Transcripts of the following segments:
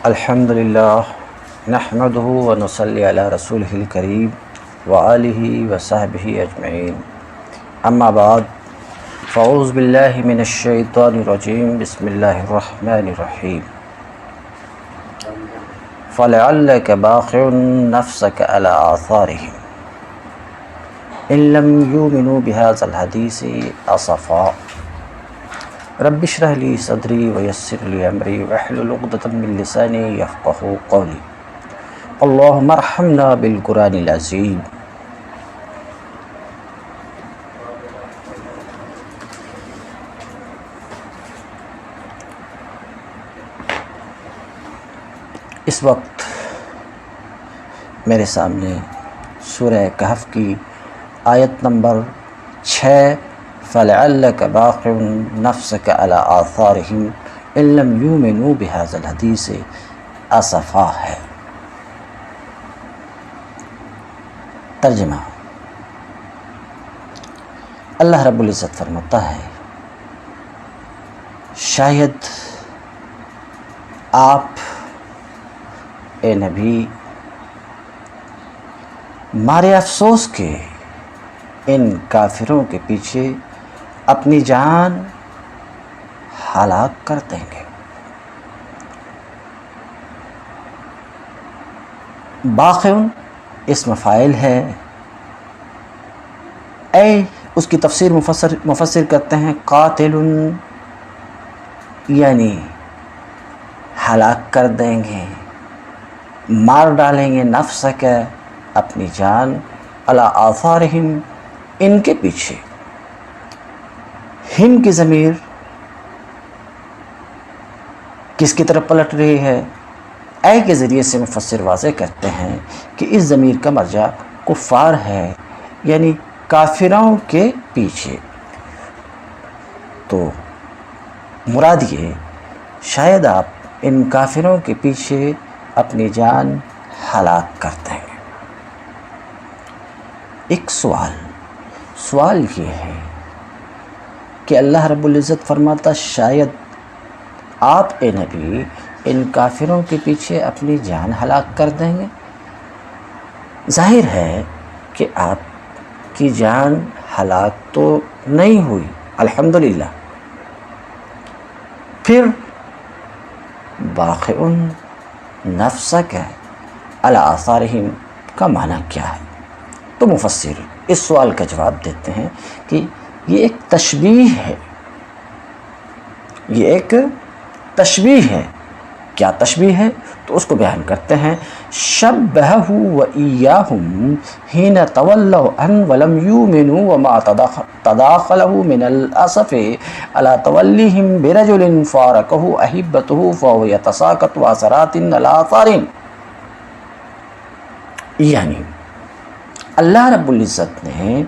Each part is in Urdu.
الحمدللہ نحمده ونصلی علی رسولہ الکریم وآلہ وصحبہ اجمعین، اما بعد فاعوذ باللہ من الشیطان الرجیم، بسم اللہ الرحمن الرحیم۔ فلعلک باخع نفسک علی آثارہم ان لم یؤمنوا بہذا الحدیث اسفا۔ رب اشرح لی صدری ویسر لی امری واحلل عقدۃ من لسانی یفقہوا قولی۔ اللہم ارحمنا بالقرآن العظیم۔ اس وقت میرے سامنے سورہ کہف کی آیت نمبر 6 فَلَعَلَّكَ بَاخِعٌ نَفْسَكَ عَلَىٰ آثَارِهِمْ إِن لَّمْ يُؤْمِنُوا بِهَٰذَا الْحَدِيثِ أَسَفًا ہے۔ ترجمہ: اللہ رب العزت فرماتا ہے، شاید آپ اے نبی مارے افسوس کے ان کافروں کے پیچھے اپنی جان ہلاک کر دیں گے۔ باخع اسم فاعل ہے، اے اس کی تفسیر مفسر کرتے ہیں قاتل، یعنی ہلاک کر دیں گے، مار ڈالیں گے، نفس کا اپنی جان، علی آثارہم ان کے پیچھے۔ ہم کی ضمیر کس کی طرف پلٹ رہی ہے؟ اے کے ذریعے سے مفسر واضح کرتے ہیں کہ اس ضمیر کا مرجع کفار ہے، یعنی کافروں کے پیچھے۔ تو مراد یہ، شاید آپ ان کافروں کے پیچھے اپنی جان ہلاک کر دیں گے۔ ایک سوال یہ ہے کہ اللہ رب العزت فرماتا شاید آپ اے نبی ان کافروں کے پیچھے اپنی جان ہلاک کر دیں گے۔ ظاہر ہے کہ آپ کی جان ہلاک تو نہیں ہوئی، الحمدللہ۔ پھر باخع نفسک علی آثارہم کا معنی کیا ہے؟ تو مفسر اس سوال کا جواب دیتے ہیں کہ یہ ایک تشبیہ ہے، یہ ایک تشبیہ ہے۔ کیا تشبیہ ہے؟ تو اس کو بیان کرتے ہیں، شبہہ وإیاہم حین تولوا عنہ ولم یؤمنوا وما تداخلوا من الاسف علی تولیہم برجل فارقہ احبتہ فہو یتساقط عثرات علی آثارہم۔ یعنی اللہ رب العزت نے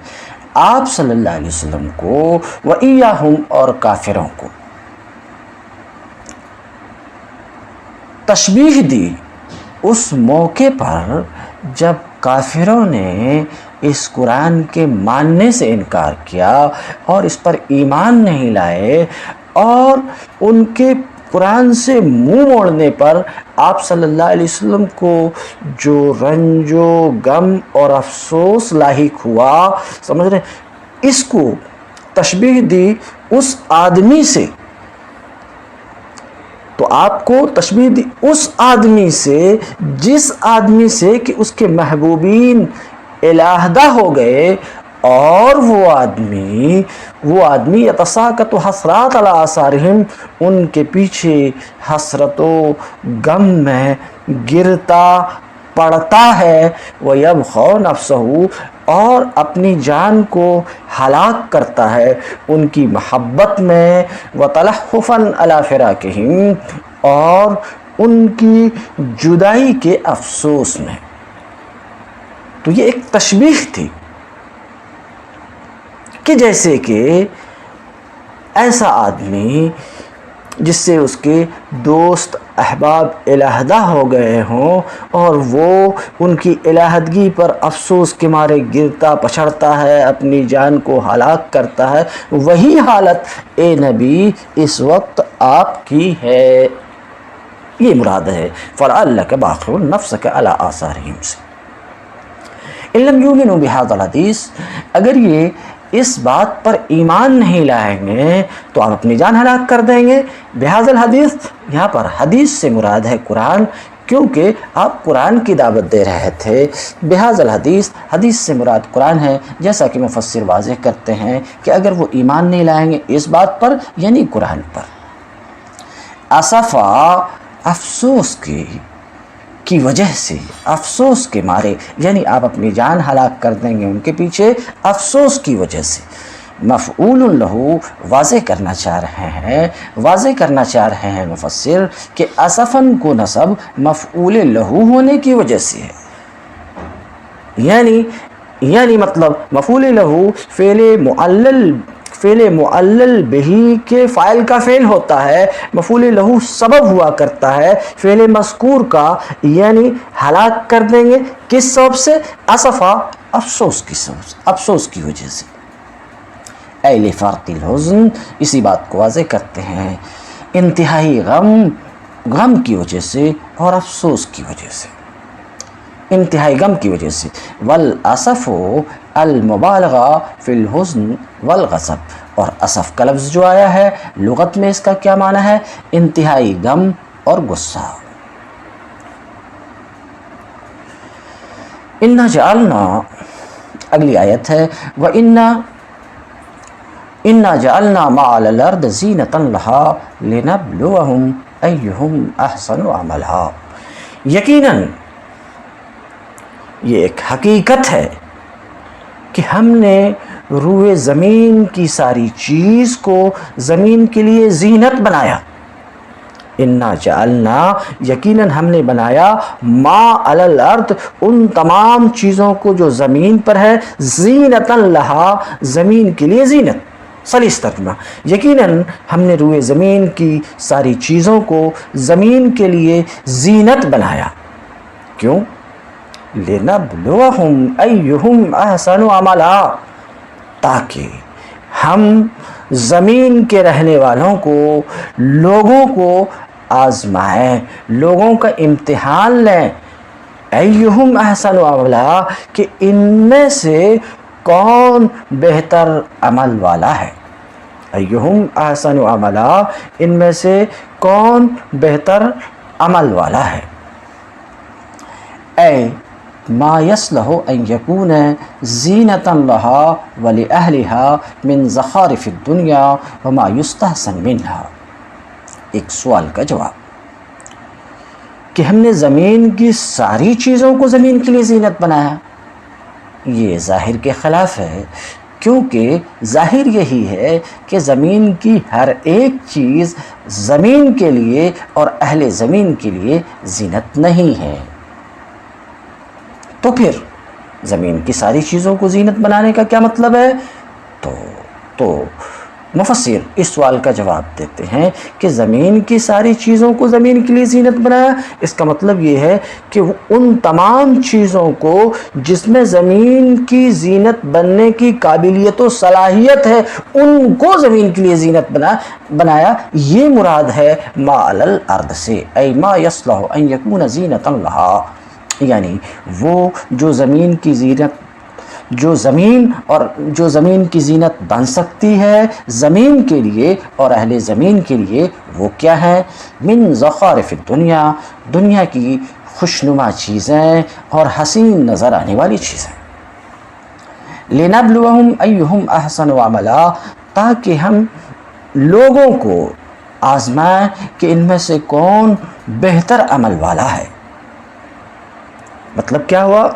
آپ صلی اللہ علیہ وسلم کو وإیاہم اور کافروں کو تشبیہ دی اس موقع پر جب کافروں نے اس قرآن کے ماننے سے انکار کیا اور اس پر ایمان نہیں لائے، اور ان کے قرآن سے منہ موڑنے پر آپ صلی اللہ علیہ وسلم کو جو رنج و غم اور افسوس لاحق ہوا، سمجھ رہے ہیں؟ اس کو تشبیہ دی اس آدمی سے۔ تو آپ کو تشبیہ دی اس آدمی سے جس آدمی سے کہ اس کے محبوبین علیحدہ ہو گئے، اور وہ آدمی یتساقط حسرات علی آثارہم ان کے پیچھے حسرت و غم میں گرتا پڑتا ہے، وَيَبْخَعُ نَفْسَهُ اور اپنی جان کو ہلاک کرتا ہے ان کی محبت میں، وَتَلَحُّفًا عَلَى فِرَاقِهِمْ اور ان کی جدائی کے افسوس میں۔ تو یہ ایک تشبیہ تھی کہ جیسے کہ ایسا آدمی جس سے اس کے دوست احباب علیحدہ ہو گئے ہوں اور وہ ان کی علیحدگی پر افسوس کے مارے گرتا پچھڑتا ہے، اپنی جان کو ہلاک کرتا ہے، وہی حالت اے نبی اس وقت آپ کی ہے۔ یہ مراد ہے فَلَعَلَّكَ بَاخِعٌ نَفْسَكَ عَلَىٰ آثَارِهِمْ سے. إِن لَّمْ يُؤْمِنُوا بِهَٰذَا الْحَدِيثِ، اگر یہ اس بات پر ایمان نہیں لائیں گے تو آپ اپنی جان ہلاک کر دیں گے. بِهَٰذَا الْحَدِيثِ، یہاں پر حدیث سے مراد ہے قرآن، کیونکہ آپ قرآن کی دعوت دے رہے تھے. بِهَٰذَا الْحَدِيثِ، حدیث سے مراد قرآن ہے، جیسا کہ مفسر واضح کرتے ہیں کہ اگر وہ ایمان نہیں لائیں گے اس بات پر یعنی قرآن پر. اسفا، افسوس کی وجہ سے، افسوس کے مارے، یعنی آپ اپنی جان ہلاک کر دیں گے ان کے پیچھے افسوس کی وجہ سے. مفعول لہو واضح کرنا چاہ رہے ہیں مفسر کہ اسفن کو نصب مفعول لہو ہونے کی وجہ سے ہے. یعنی مطلب مفعول لہو فعل معلل بہی کے فاعل کا فعل ہوتا ہے، مفعول لہو سبب ہوا کرتا ہے فعل مذکور کا، یعنی ہلاک کر دیں گے کس سبب سے؟ اسفا، افسوس کی وجہ سے. اے لفرط الحزن، اسی بات کو واضح کرتے ہیں انتہائی غم کی وجہ سے اور افسوس کی وجہ سے، انتہائی غم کی وجہ سے. والاسف المبالغہ فی الحزن والغضب، اور اسف کا لفظ جو آیا ہے لغت میں اس کا کیا معنی ہے؟ انتہائی غم اور غصہ. انا جعلنا، اگلی آیت ہے انا جعلنا ما علی الارض زینۃ لہا لنبلوہم ایہم احسن عملا. یقیناً یہ ایک حقیقت ہے کہ ہم نے روئے زمین کی ساری چیز کو زمین کے لیے زینت بنایا. انا جعلنا، یقیناً ہم نے بنایا، ما علی الارض، ان تمام چیزوں کو جو زمین پر ہے، زینۃ لہا، زمین کے لیے زینت. سلیس ترجمہ، یقیناً ہم نے روئے زمین کی ساری چیزوں کو زمین کے لیے زینت بنایا. کیوں؟ لِنَبْلُوَهُمْ أَيُّهُمْ أَحْسَنُ عَمَلًا، تاکہ ہم زمین کے رہنے والوں کو، لوگوں کو آزمائیں، لوگوں کا امتحان لیں. ایہم احسن عملا، کہ ان میں سے کون بہتر عمل والا ہے. ایہم احسن عملا، ان میں سے کون بہتر عمل والا ہے. اے ما یصلح ان یکون زینۃ لہا ولأہلہا من زخارف الدنیا وما یستحسن منہا. ایک سوال کا جواب کہ ہم نے زمین کی ساری چیزوں کو زمین کے لیے زینت بنایا، یہ ظاہر کے خلاف ہے، کیونکہ ظاہر یہی ہے کہ زمین کی ہر ایک چیز زمین کے لیے اور اہل زمین کے لیے زینت نہیں ہے. تو پھر زمین کی ساری چیزوں کو زینت بنانے کا کیا مطلب ہے؟ تو مفسر اس سوال کا جواب دیتے ہیں کہ زمین کی ساری چیزوں کو زمین کے لیے زینت بنایا، اس کا مطلب یہ ہے کہ ان تمام چیزوں کو جس میں زمین کی زینت بننے کی قابلیت و صلاحیت ہے، ان کو زمین کے لیے زینت بنایا. یہ مراد ہے ما علی الارض سے، ای ما یصلح ان یکون زینۃ لہا، یعنی وہ جو زمین کی زینت بن سکتی ہے زمین کے لیے اور اہل زمین کے لیے، وہ کیا ہے؟ من زخارف الدنیا، دنیا کی خوشنما چیزیں اور حسین نظر آنے والی چیزیں. لنبلوہم ایہم احسن عملا، تاکہ ہم لوگوں کو آزمائیں کہ ان میں سے کون بہتر عمل والا ہے. مطلب کیا ہوا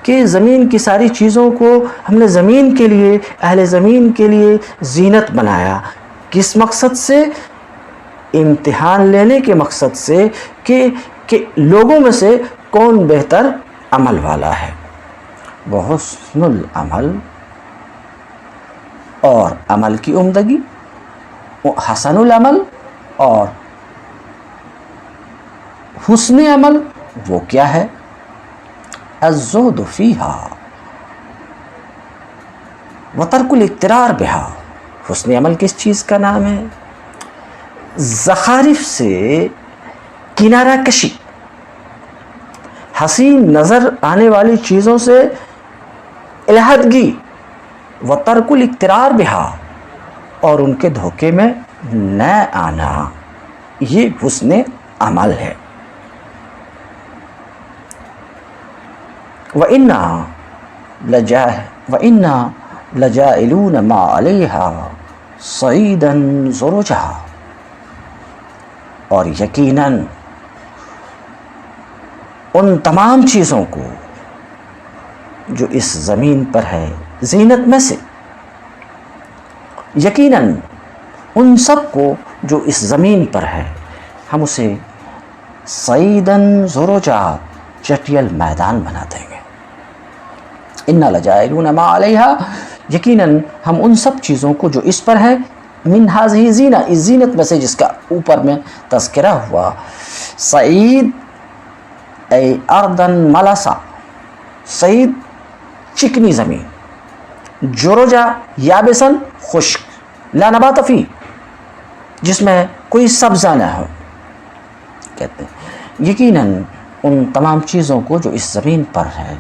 کہ زمین کی ساری چیزوں کو ہم نے زمین کے لیے، اہل زمین کے لیے زینت بنایا. کس مقصد سے؟ امتحان لینے کے مقصد سے کہ لوگوں میں سے کون بہتر عمل والا ہے. وحسن العمل، اور عمل کی عمدگی، حسن العمل اور حسن عمل وہ کیا ہے؟ الزہد فیہا وترک الاغترار بہا. حسن عمل کس چیز کا نام ہے؟ زخارف سے کنارہ کشی، حسین نظر آنے والی چیزوں سے علیحدگی، و ترک الاغترار بہا، اور ان کے دھوکے میں نہ آنا، یہ حسن عمل ہے۔ وَإِنَّا لَجَاعِلُونَ مَا عَلَيْهَا صَعِيدًا زُرُجًا، اور یقیناً ان تمام چیزوں کو جو اس زمین پر ہے زینت میں سے، یقیناً ان سب کو جو اس زمین پر ہے ہم اسے صعیداً زرجا، چٹیل میدان بنا دیں گے۔ اِنَّا لَجَاعِلُونَ مَا عَلَيْهَا، یقیناً ہم ان سب چیزوں کو جو اس پر ہے، من ہذہ زینہ، اس زینت میں سے جس کا اوپر میں تذکرہ ہوا، صعید ای اردن ملسا، صعید چکنی زمین، جرجا یابسن خشک، لا نبات فی، جس میں کوئی سبزہ نہ ہو، کہتے ہیں یقیناً ان تمام چیزوں کو جو اس زمین پر ہے،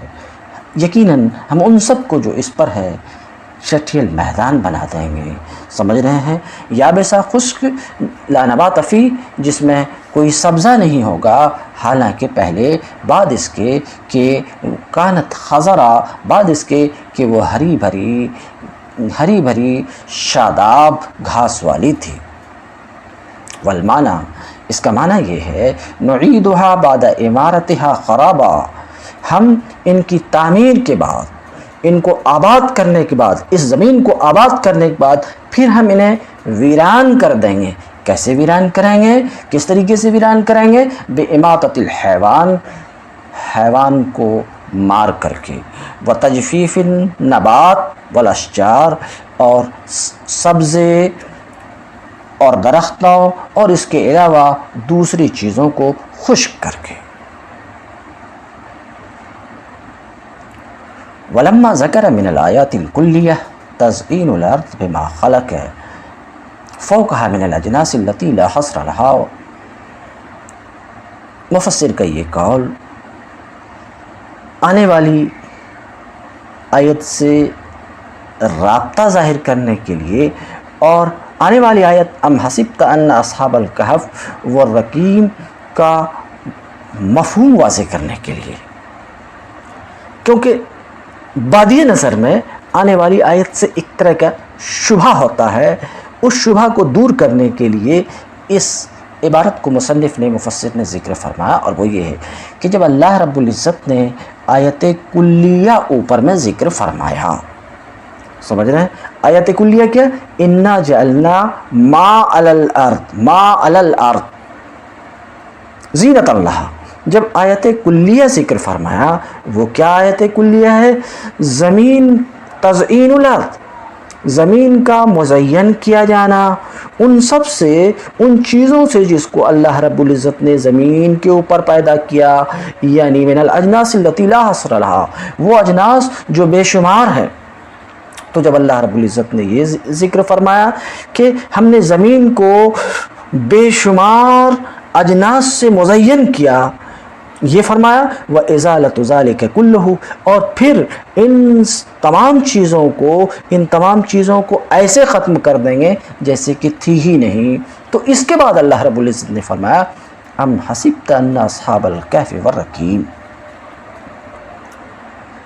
یقیناً ہم ان سب کو جو اس پر ہے چٹیل میدان بنا دیں گے۔ سمجھ رہے ہیں؟ یابسا خشک، لا نبات فی، جس میں کوئی سبزہ نہیں ہوگا، حالانکہ پہلے بعد اس کے کہ کانت خضرا، بعد اس کے کہ وہ ہری بھری شاداب گھاس والی تھی۔ والمعنی، اس کا معنی یہ ہے، نعیدھا بعد عمارتھا خرابا، ہم ان کی تعمیر کے بعد، ان کو آباد کرنے کے بعد، اس زمین کو آباد کرنے کے بعد پھر ہم انہیں ویران کر دیں گے۔ کیسے ویران کریں گے؟ کس طریقے سے ویران کریں گے؟ بِإِمَاطَةِ الْحَيْوَانِ، حیوان کو مار کر کے، وَتَجْفِيفِ النَّبَاتِ وَالْأَشْجَارِ، اور سبزے اور درختوں اور اس کے علاوہ دوسری چیزوں کو خشک کر کے۔ وَلَمَّا ذَكَرَ مِنَ الْآيَاتِ الْكُلِّيَّةِ تَزْيِينُ الْأَرْضِ بِمَا خَلَقَ فَوْقَهَا مِنَ الْأَجْنَاسِ الَّتِي لَا حَصْرَ لَهَا، مفسر کا یہ قول آنے والی آیت سے رابطہ ظاہر کرنے کے لیے، اور آنے والی آیت ام حسبت ان اصحاب الکہف والرقیم کا مفہوم واضح کرنے کے لیے، کیونکہ بادی نظر میں آنے والی آیت سے ایک طرح کا شبہ ہوتا ہے، اس شبہ کو دور کرنے کے لیے اس عبارت کو مصنف نے، مفسر نے ذکر فرمایا، اور وہ یہ ہے کہ جب اللہ رب العزت نے آیت کلیہ اوپر میں ذکر فرمایا، سمجھ رہے ہیں؟ آیت کلیہ کیا؟ انا جعلنا ما علی الارض زینۃ اللہ، جب آیت کلیہ ذکر فرمایا، وہ کیا آیت کلیہ ہے؟ زمین، تزئین الارض، زمین کا مزین کیا جانا، ان سب سے، ان چیزوں سے جس کو اللہ رب العزت نے زمین کے اوپر پیدا کیا، یعنی من الاجناس التي لا حصر لها، وہ اجناس جو بے شمار ہیں۔ تو جب اللہ رب العزت نے یہ ذکر فرمایا کہ ہم نے زمین کو بے شمار اجناس سے مزین کیا، یہ فرمایا وَإِزَالَةُ ذَلِكَ كُلُّهُ، اور پھر ان تمام چیزوں کو ایسے ختم کر دیں گے جیسے کہ تھی ہی نہیں۔ تو اس کے بعد اللہ رب العزت نے فرمایا ام حسبت ان اصحاب الکہف والرقیم۔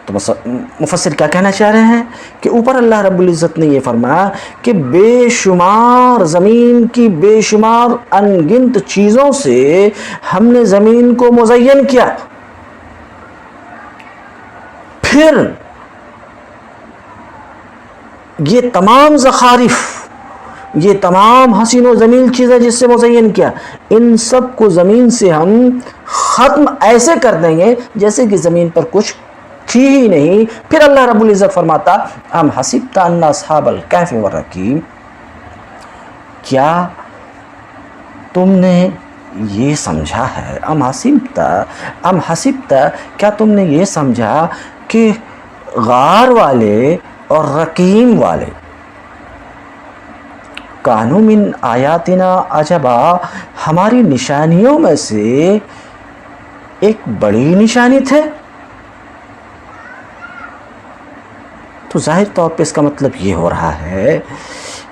تو مفسر کیا کہنا چاہ رہے ہیں کہ اوپر اللہ رب العزت نے یہ فرمایا کہ بے شمار، زمین کی بے شمار انگنت چیزوں سے ہم نے زمین کو مزین کیا، پھر یہ تمام زخارف، یہ تمام حسین و جمیل چیزیں جس سے مزین کیا، ان سب کو زمین سے ہم ختم ایسے کر دیں گے جیسے کہ زمین پر کچھ تھی ہی نہیں۔ پھر اللہ رب العزت فرماتا ام حسبت ان اصحاب الکہف والرقیم، کیا تم نے یہ سمجھا ہے، ام حسبت، کیا تم نے یہ سمجھا کہ غار والے اور رقیم والے کانوا من آیاتنا عجبا، ہماری نشانیوں میں سے ایک بڑی نشانی تھے. تو ظاہر طور پہ اس کا مطلب یہ ہو رہا ہے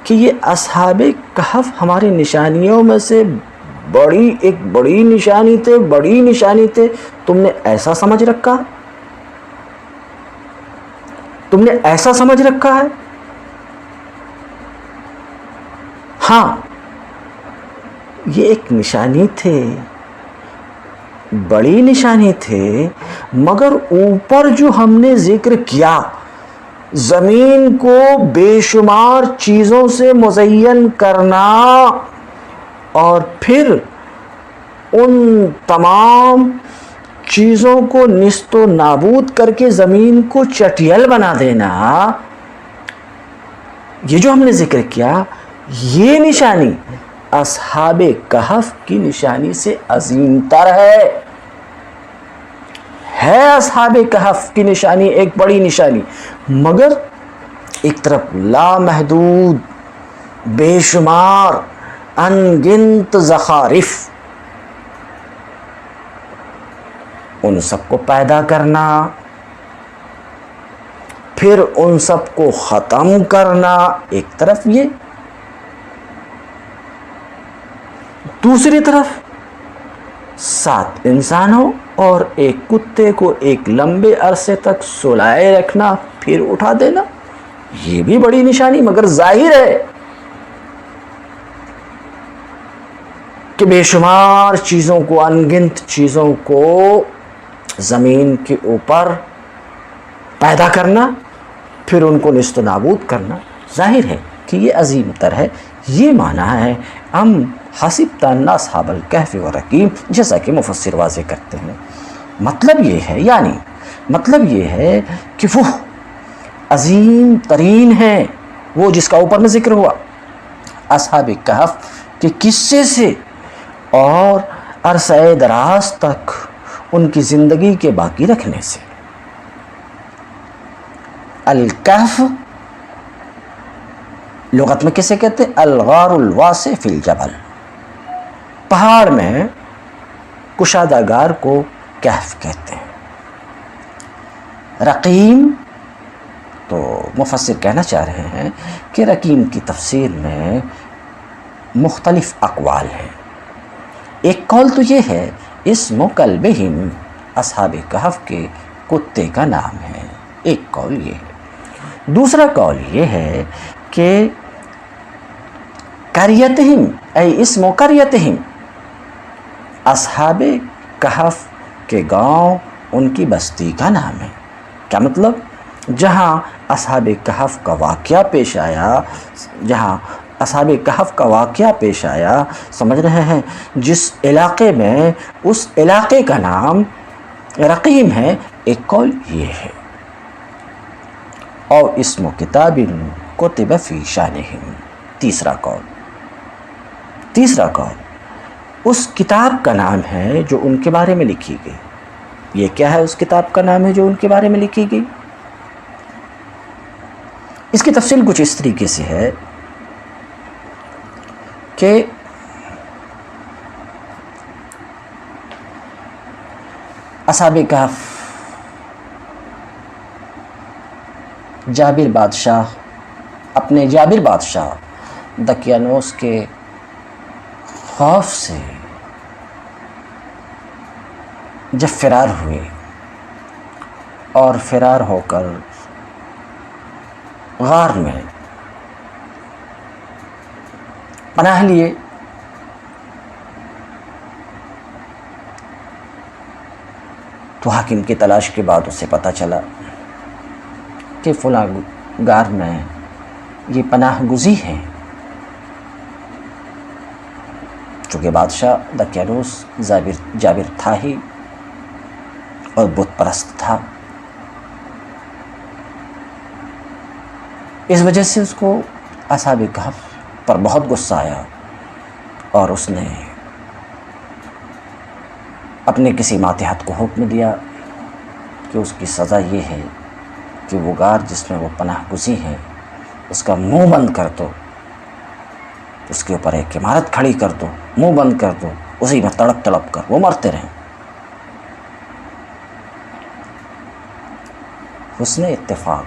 کہ یہ اصحاب کہف ہماری نشانیوں میں سے ایک بڑی نشانی تھے. تم نے ایسا سمجھ رکھا ہے؟ ہاں، یہ ایک نشانی تھے، بڑی نشانی تھے، مگر اوپر جو ہم نے ذکر کیا، زمین کو بے شمار چیزوں سے مزین کرنا اور پھر ان تمام چیزوں کو نیست و نابود کر کے زمین کو چٹیل بنا دینا، یہ جو ہم نے ذکر کیا، یہ نشانی اصحاب کہف کی نشانی سے عظیم تر ہے اصحاب کہف کی نشانی ایک بڑی نشانی، مگر ایک طرف لامحدود بے شمار انگنت زخارف، ان سب کو پیدا کرنا، پھر ان سب کو ختم کرنا، ایک طرف یہ، دوسری طرف 7 انسانوں اور ایک کتے کو ایک لمبے عرصے تک سلائے رکھنا پھر اٹھا دینا، یہ بھی بڑی نشانی، مگر ظاہر ہے کہ بے شمار چیزوں کو، انگنت چیزوں کو زمین کے اوپر پیدا کرنا، پھر ان کو نیست و نابود کرنا، ظاہر ہے کہ یہ عظیم تر ہے. یہ معنی ہے ام حسبت ان اصحاب الکہف والرقیم، جیسا کہ مفسر واضح کرتے ہیں. مطلب یہ ہے کہ وہ عظیم ترین ہیں، وہ جس کا اوپر میں ذکر ہوا، اصحاب کہف کے قصے سے اور عرصہ دراز تک ان کی زندگی کے باقی رکھنے سے. الکہف لغت میں کسے کہتے ہیں؟ الغار الواسع فی الجبل، پہاڑ میں کشادہ گار کو کہف کہتے ہیں. رقیم تو مفسر کہنا چاہ رہے ہیں کہ رقیم کی تفسیر میں مختلف اقوال ہیں. ایک قول تو یہ ہے اسم کلبہم، اصحاب کہف کے کتے کا نام ہے، ایک قول یہ ہے. دوسرا قول یہ ہے کہ قریتہم ای اسم قریتہم، اصحاب کہف کے گاؤں ان کی بستی کا نام ہے. کیا مطلب؟ جہاں اصحاب کہف کا واقعہ پیش آیا، سمجھ رہے ہیں، جس علاقے میں، اس علاقے کا نام رقیم ہے، ایک قول یہ ہے. اور اسم کتاب کتب فی شانہم، تیسرا قول اس کتاب کا نام ہے جو ان کے بارے میں لکھی گئی. یہ کیا ہے؟ اس کتاب کا نام ہے جو ان کے بارے میں لکھی گئی. اس کی تفصیل کچھ اس طریقے سے ہے کہ اصحاب کہف اپنے جابر بادشاہ دقیانوس کے خوف سے جب فرار ہوئے اور فرار ہو کر غار میں پناہ لیے، تو حاکم کی تلاش کے بعد اسے پتہ چلا کہ فلاں غار میں یہ پناہ گزی ہیں. چونکہ بادشاہ دقیانوس جابر تھا ہی اور بت پرست تھا، اس وجہ سے اس کو اصحاب کہف پر بہت غصہ آیا اور اس نے اپنے کسی ماتحت کو حکم دیا کہ اس کی سزا یہ ہے کہ وہ غار جس میں وہ پناہ گزی ہیں اس کا منہ بند کر دو اس کے اوپر ایک عمارت کھڑی کر دو، منہ بند کر دو، اسی میں تڑپ تڑپ کر وہ مرتے رہیں۔ حسن اتفاق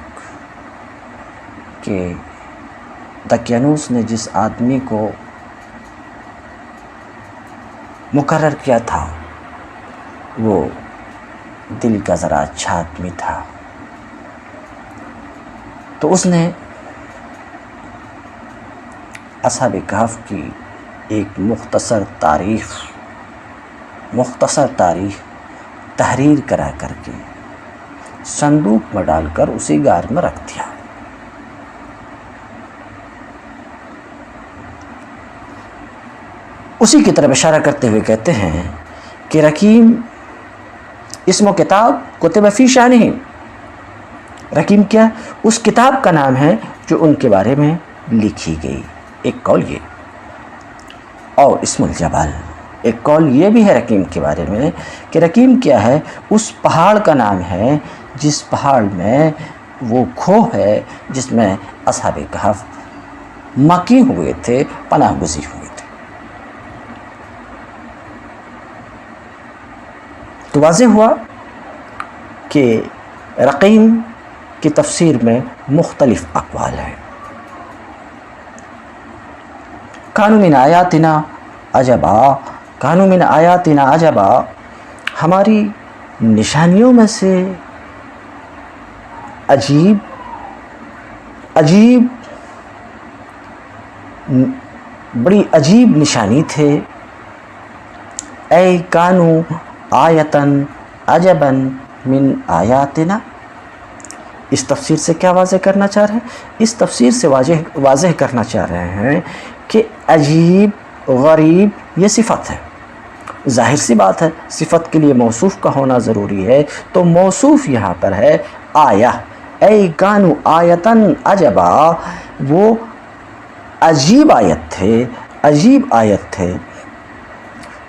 کہ دقیانوس نے جس آدمی کو مقرر کیا تھا وہ دل کا ذرا اچھا آدمی تھا، تو اس نے اصحاب کہف کی ایک مختصر تاریخ تحریر کرا کر کے صندوق میں ڈال کر اسی غار میں رکھ دیا۔ اسی کی طرف اشارہ کرتے ہوئے کہتے ہیں کہ رقیم اسم و کتاب کتب فی شانہ، رقیم کیا؟ اس کتاب کا نام ہے جو ان کے بارے میں لکھی گئی۔ ایک قول یہ، اور اسم الجبل، ایک قول یہ بھی ہے رقیم کے بارے میں کہ رقیم کیا ہے؟ اس پہاڑ کا نام ہے جس پہاڑ میں وہ کھوہ ہے جس میں اصحاب کہف مکی ہوئے تھے، پناہ گزین ہوئے تھے۔ تو واضح ہوا کہ رقیم کی تفسیر میں مختلف اقوال ہیں۔ کانوا من آیاتنا عجبا، کانوا من آیاتنا عجبا، ہماری نشانیوں میں سے بڑی عجیب نشانی تھے۔ اے کانو آیتن عجبن من آیاتنا، اس تفسیر سے کیا واضح کرنا چاہ رہے ہیں؟ اس تفسیر سے واضح کرنا چاہ رہے ہیں کہ عجیب، غریب یہ صفت ہے۔ ظاہر سی بات ہے، صفت کے لیے موصوف کا ہونا ضروری ہے، تو موصوف یہاں پر ہے آیہ۔ اے کانو آیتن عجبا، وہ عجیب آیت تھے، عجیب آیت تھے۔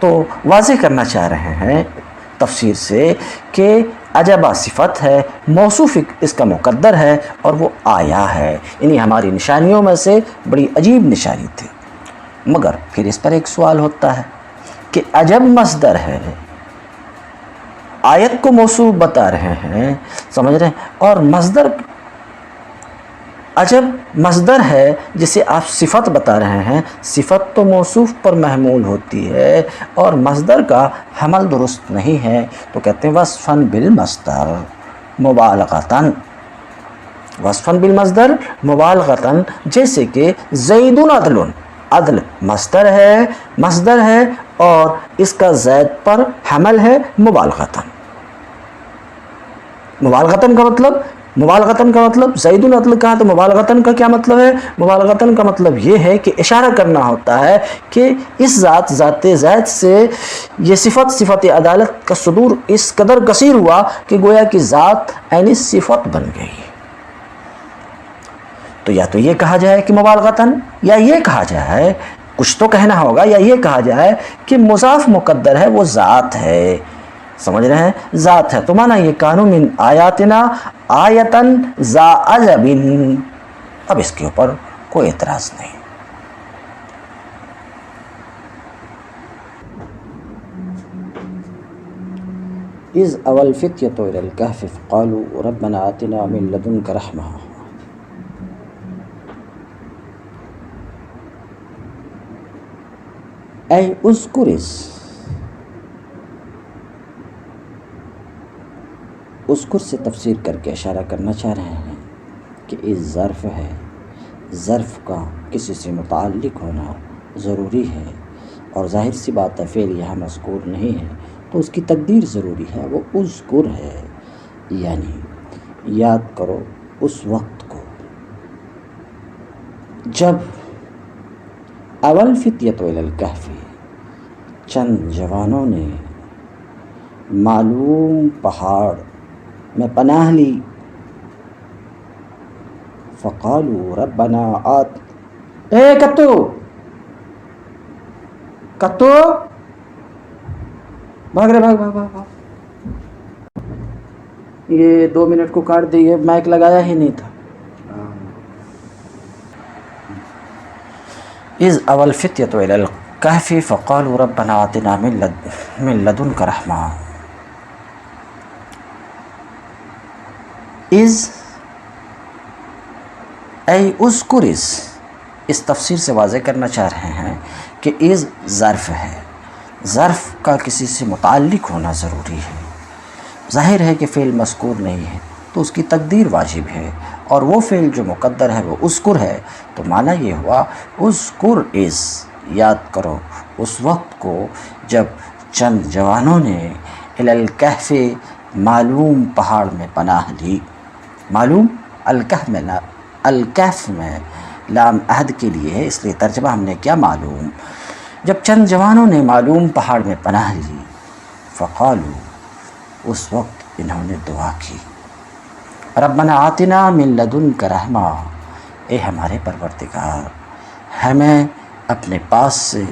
تو واضح کرنا چاہ رہے ہیں تفسیر سے کہ عجبہ صفت ہے، موصوف اس کا مقدر ہے، اور وہ آیا ہے، یعنی ہماری نشانیوں میں سے بڑی عجیب نشانی تھی۔ مگر پھر اس پر ایک سوال ہوتا ہے کہ عجب مصدر ہے، آیت کو موصوف بتا رہے ہیں، سمجھ رہے ہیں، اور مصدر عجب مصدر ہے جسے آپ صفت بتا رہے ہیں۔ صفت تو موصوف پر محمول ہوتی ہے اور مصدر کا حمل درست نہیں ہے، تو کہتے ہیں وصفاً بالمصدر مبالغتاً، وصفاً بالمصدر مبالغتاً، جیسے کہ زید عدل، عدل مصدر ہے اور اس کا زید پر حمل ہے مبالغتاً۔ مبالغتاً کا مطلب زید عدل کہا، تو مبالغتاً کا کیا مطلب ہے؟ مبالغتاً کا مطلب یہ ہے کہ اشارہ کرنا ہوتا ہے کہ اس ذات زید سے یہ صفت عدالت کا صدور اس قدر کثیر ہوا کہ گویا کہ ذات یعنی صفت بن گئی۔ تو یا تو یہ کہا جائے کہ مبالغتاً، یا یہ کہا جائے، کچھ تو کہنا ہوگا، یا یہ کہا جائے کہ مضاف مقدر ہے، وہ ذات ہے، سمجھ رہے ہیں، ذات ہے۔ تو مانا یہ کانوا من آیاتنا آیتن ذا عجب، اب اس کے اوپر کوئی اعتراض نہیں۔ اذ اوى الفتية الى الكهف فقالوا ربنا آتنا من لدنك رحمة، اے اذکر سے تفسیر کر کے اشارہ کرنا چاہ رہے ہیں کہ اس ظرف ہے، ظرف کا کسی سے متعلق ہونا ضروری ہے، اور ظاہر سی بات ہے فعل یہاں مذکور نہیں ہے تو اس کی تقدیر ضروری ہے، وہ اذکر ہے، یعنی یاد کرو اس وقت کو جب اول فتیۃ الی الکہف، چند جوانوں نے معلوم پہاڑ میں پناہ لی، فقالوا ربنا اے کتو بھاگ رہے، بھاگ، یہ 2 منٹ کو کاٹ دے، یہ مائک لگایا ہی نہیں تھا۔ اذ اول فتیۃ الی الکہف فقالوا ربنا آتنا من لدنک رحمہ. از ای اذکر اس تفسیر سے واضح کرنا چاہ رہے ہیں کہ از ظرف ہے، ظرف کا کسی سے متعلق ہونا ضروری ہے. ظاہر ہے کہ فعل مذکور نہیں ہے تو اس کی تقدیر واجب ہے، اور وہ فعل جو مقدر ہے وہ اذکر ہے، تو معنی یہ ہوا اذکر از، یاد کرو اس وقت کو جب چند جوانوں نے الی الکہف معلوم پہاڑ میں پناہ لی. معلوم الکہف میں لام عہد کے لیے ہے، اس لیے ترجمہ ہم نے کیا معلوم. جب چند جوانوں نے معلوم پہاڑ میں پناہ لی، فقالو اس وقت انہوں نے دعا کی، ربنا آتنا من لدنک رحمہ، اے ہمارے پروردگار ہمیں اپنے پاس سے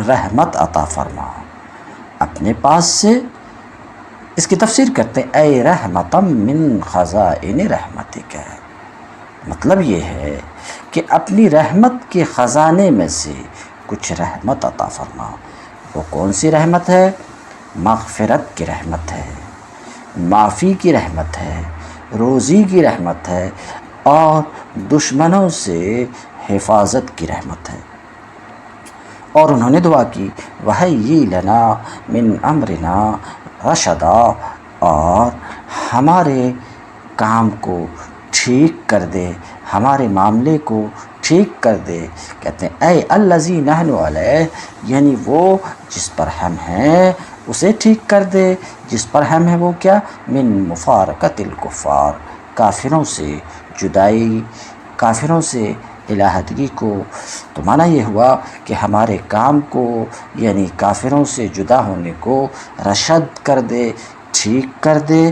رحمت عطا فرما. اپنے پاس سے اس کی تفسیر کرتے ہیں اے رحمتم من خزائن رحمتک، مطلب یہ ہے کہ اپنی رحمت کے خزانے میں سے کچھ رحمت عطا فرما. وہ کون سی رحمت ہے؟ مغفرت کی رحمت ہے، معافی کی رحمت ہے، روزی کی رحمت ہے، اور دشمنوں سے حفاظت کی رحمت ہے. اور انہوں نے دعا کی وَهَيِّئْ لَنَا مِنْ أَمْرِنَا رَشَدًا، اور ہمارے کام کو ٹھیک کر دے، ہمارے معاملے کو ٹھیک کر دے. کہتے ہیں اے الذی نحن علیہ، یعنی وہ جس پر ہم ہیں اسے ٹھیک کر دے. جس پر ہم ہیں وہ کیا؟ من مفارقت الکفار، کافروں سے جدائی، کافروں سے علیحدگی کو. تو معنی یہ ہوا کہ ہمارے کام کو یعنی کافروں سے جدا ہونے کو رشد کر دے، ٹھیک کر دے.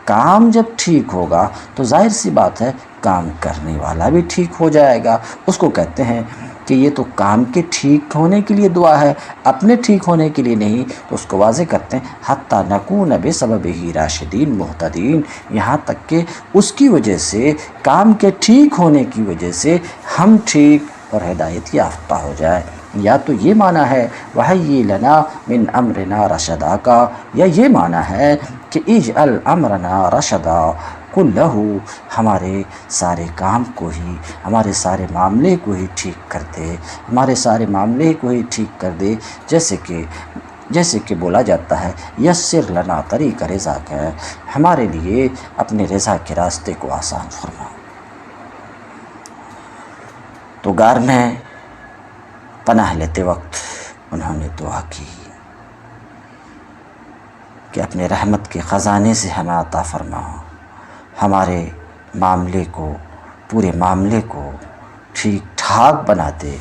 کام جب ٹھیک ہوگا تو ظاہر سی بات ہے کام کرنے والا بھی ٹھیک ہو جائے گا. اس کو کہتے ہیں کہ یہ تو کام کے ٹھیک ہونے کے لیے دعا ہے، اپنے ٹھیک ہونے کے لیے نہیں. تو اس کو واضح کرتے ہیں حتی نکون بسببہ راشدین مہتدین، یہاں تک کہ اس کی وجہ سے، کام کے ٹھیک ہونے کی وجہ سے ہم ٹھیک اور ہدایت یافتہ ہو جائے. یا تو یہ معنی ہے وَهَيِّئْ لَنَا مِنْ أَمْرِنَا رَشَدًا کا، یا یہ معنی ہے کہ اجعل امرنا رشدا کلہ، ہمارے سارے کام کو ہی، ہمارے سارے معاملے کو ہی ٹھیک کر دے، ہمارے سارے معاملے کو ہی ٹھیک کر دے. جیسے کہ بولا جاتا ہے یسر لنا طریق رضا کا، ہمارے لیے اپنے رضا کے راستے کو آسان فرما. تو غار میں پناہ لیتے وقت انہوں نے دعا کی کہ اپنے رحمت کے خزانے سے ہمیں عطا فرما، ہمارے معاملے کو، پورے معاملے کو ٹھیک ٹھاک بنا دے.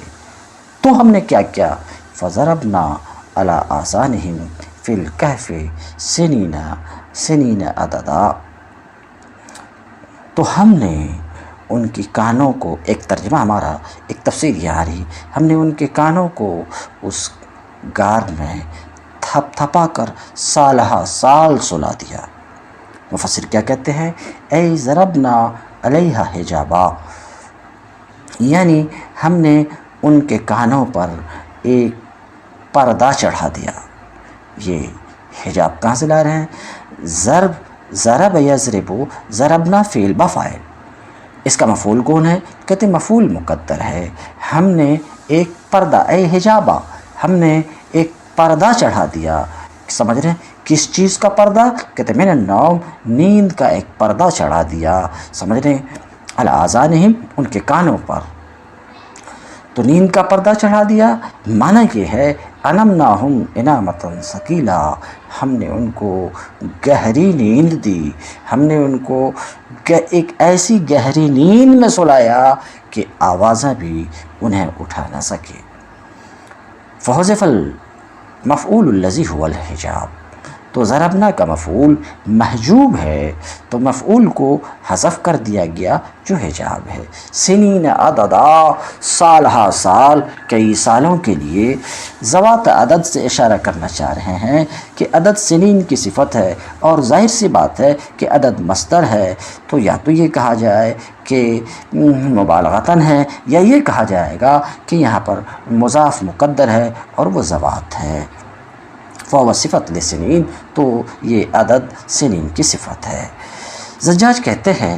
تو ہم نے کیا کیا؟ فضربنا علی آذانہم فی الکہف سنین عددا، تو ہم نے ان کی کانوں کو، ایک ترجمہ ہمارا، ایک تفسیر یہ آ رہی، ہم نے ان کے کانوں کو اس غار میں تھپ تھپا کر سالہ سال سلا دیا. مفسر کیا کہتے ہیں؟ اے ضربنا علیہا حجابا، یعنی ہم نے ان کے کانوں پر ایک پردہ چڑھا دیا. یہ حجاب کہاں سے لا رہے ہیں؟ ضرب یضرب، ضربنا فعل بفاعل، اس کا مفعول کون ہے؟ کہتے ہیں مفعول مقدر ہے. ہم نے ایک پردہ، اے حجابہ، ہم نے ایک پردہ چڑھا دیا. سمجھ رہے ہیں کس چیز کا پردہ؟ کہتے ہیں میں نے النوم، نیند کا ایک پردہ چڑھا دیا. سمجھ رہے ہیں علی آذانہم، ان کے کانوں پر. تو نیند کا پردہ چڑھا دیا، معنی یہ ہے انمناہم انامۃ ثقیلا، ہم نے ان کو گہری نیند دی، ہم نے ان کو ایک ایسی گہری نیند میں سلایا کہ آوازیں بھی انہیں اٹھا نہ سکے. فحذف المفعول الذی هو الحجاب، تو ضربنا کا مفعول محجوب ہے، تو مفعول کو حذف کر دیا گیا جو حجاب ہے۔ سنین عددا، سال ہا سال، کئی سالوں کے لیے۔ ذوات عدد سے اشارہ کرنا چاہ رہے ہیں کہ عدد سنین کی صفت ہے، اور ظاہر سی بات ہے کہ عدد مصدر ہے، تو یا تو یہ کہا جائے کہ مبالغتاً ہے، یا یہ کہا جائے گا کہ یہاں پر مضاف مقدر ہے اور وہ ذوات ہے۔ فَهُوَ صفت لسنین، تو یہ عدد سنین کی صفت ہے۔ زجاج کہتے ہیں،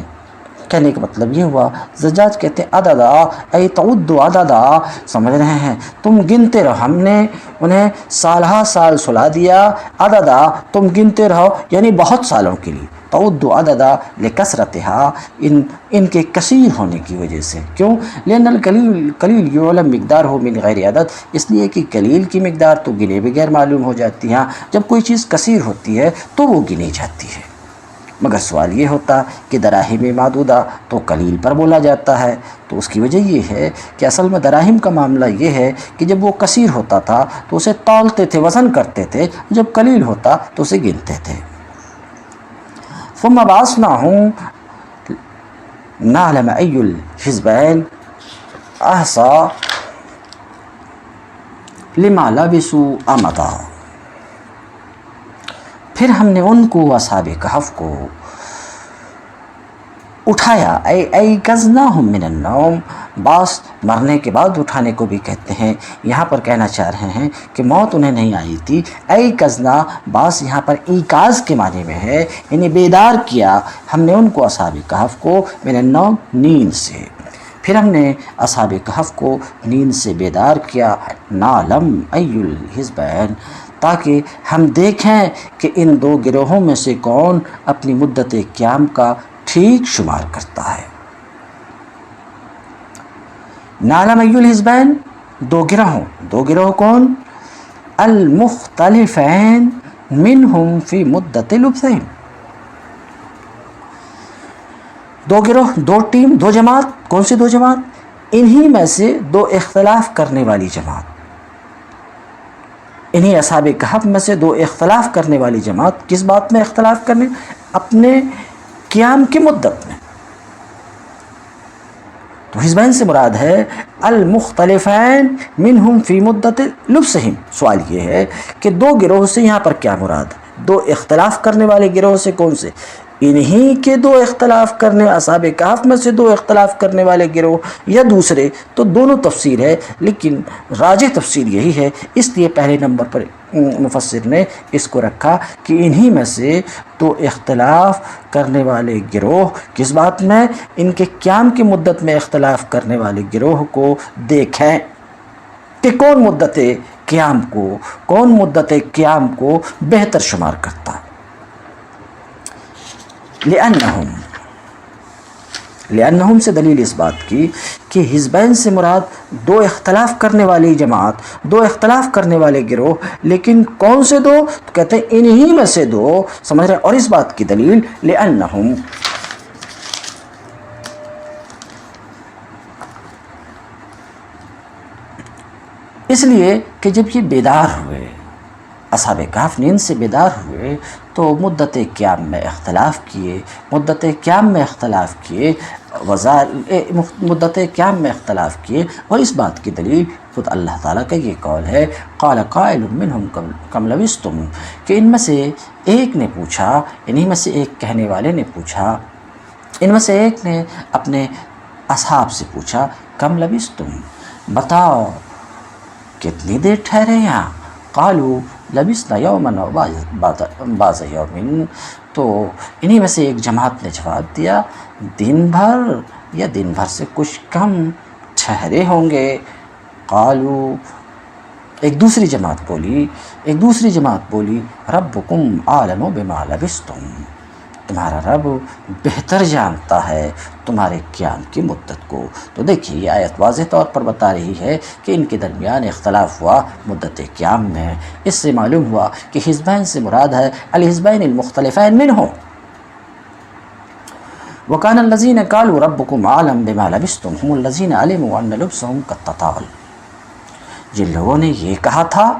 کہنے کا مطلب یہ ہوا، زجاج کہتے ہیں عددا ای تعد عددا، سمجھ رہے ہیں، تم گنتے رہو، ہم نے انہیں سالہ سال سلا دیا، عددا تم گنتے رہو یعنی بہت سالوں کے لیے، تعد عددا لکثرتھا، ان کے کثیر ہونے کی وجہ سے۔ کیوں؟ لأن القلیل قلیل یعلم مقدار ہو من غیر عدد، اس لیے کہ قلیل کی مقدار تو گنے بغیر معلوم ہو جاتی ہے، جب کوئی چیز کثیر ہوتی ہے تو وہ گنی جاتی ہے۔ مگر سوال یہ ہوتا کہ دراہم معدودہ تو قلیل پر بولا جاتا ہے، تو اس کی وجہ یہ ہے کہ اصل میں دراہم کا معاملہ یہ ہے کہ جب وہ کثیر ہوتا تھا تو اسے تولتے تھے، وزن کرتے تھے، جب قلیل ہوتا تو اسے گنتے تھے۔ ثم بعثناہم نعلم ای الحزبین احصیٰ لما لبثوا امدا، پھر ہم نے ان کو اصحاب کہف کو اٹھایا، ایقظناہم من النوم، بعض مرنے کے بعد اٹھانے کو بھی کہتے ہیں، یہاں پر کہنا چاہ رہے ہیں کہ موت انہیں نہیں آئی تھی۔ ایقظنا بعض یہاں پر ایقاظ کے معنی میں ہے، یعنی بیدار کیا ہم نے ان کو اصحاب کہف کو من النوم، نیند سے، پھر ہم نے اصحاب کہف کو نیند سے بیدار کیا، نعلم ای الحزبین، تاکہ ہم دیکھیں کہ ان دو گروہوں میں سے کون اپنی مدت قیام کا ٹھیک شمار کرتا ہے۔ نعلم ای الحزبین، دو گروہ کون؟ المختلفین منہم فی مدت لبثہم، دو گروہ، دو ٹیم، دو جماعت، کون سی دو جماعت؟ انہی میں سے دو اختلاف کرنے والی جماعت، انہی اصحاب کہف میں سے دو اختلاف کرنے والی جماعت، کس بات میں اختلاف کرنے؟ اپنے قیام کی مدت میں۔ تو حزبین سے مراد ہے المختلفین منہم فی مدت لبثہم۔ سوال یہ ہے کہ دو گروہ سے یہاں پر کیا مراد ہے؟ دو اختلاف کرنے والے گروہ سے کون سے؟ انہی کے دو اختلاف کرنے، اصحاب کہف میں سے دو اختلاف کرنے والے گروہ، یا دوسرے؟ تو دونوں تفسیر ہے، لیکن راجح تفسیر یہی ہے، اس لیے پہلے نمبر پر مفسر نے اس کو رکھا کہ انہی میں سے دو اختلاف کرنے والے گروہ، کس بات میں؟ ان کے قیام کی مدت میں اختلاف کرنے والے گروہ کو دیکھیں کہ کون مدت قیام کو بہتر شمار کرتا ہے۔ لأنہم سے دلیل اس بات کی کہ حزبین سے مراد دو اختلاف کرنے والی جماعت، دو اختلاف کرنے والے گروہ، لیکن کون سے دو؟ تو کہتے ہیں انہی میں سے دو، سمجھ رہے ہیں؟ اور اس بات کی دلیل لأنہم، اس لیے کہ جب یہ بیدار ہوئے، اصحاب کہف نیند سے بیدار ہوئے، تو مدت قیام میں اختلاف کیے، اور اس بات کی دلیل خود اللہ تعالیٰ کا یہ قول ہے، قال قائل منہم کم لبثتم، کہ ان میں سے ایک نے پوچھا، انہی میں سے ایک کہنے والے نے پوچھا، ان میں سے ایک نے اپنے اصحاب سے پوچھا، کم لبثتم، بتاؤ کتنی دیر ٹھہرے یہاں؟ قالوا لبثنا یوما او بعض یوم، تو انہی میں سے ایک جماعت نے جواب دیا، دن بھر یا دن بھر سے کچھ کم ٹھہرے ہوں گے۔ قالوا، ایک دوسری جماعت بولی ربکم عالم بما لبثتم، تمہارا رب بہتر جانتا ہے تمہارے قیام کی مدت کو۔ تو دیکھیے یہ آیت واضح طور پر بتا رہی ہے کہ ان کے درمیان اختلاف ہوا مدت قیام میں۔ اس سے معلوم ہوا کہ حزبین سے مراد ہے الحزبین المختلفین منہم، وکان الذین قالوا ربکم عالم بما لبثتم هم الذین علموا ان لبثهم قد تطاول۔ جن لوگوں نے یہ کہا تھا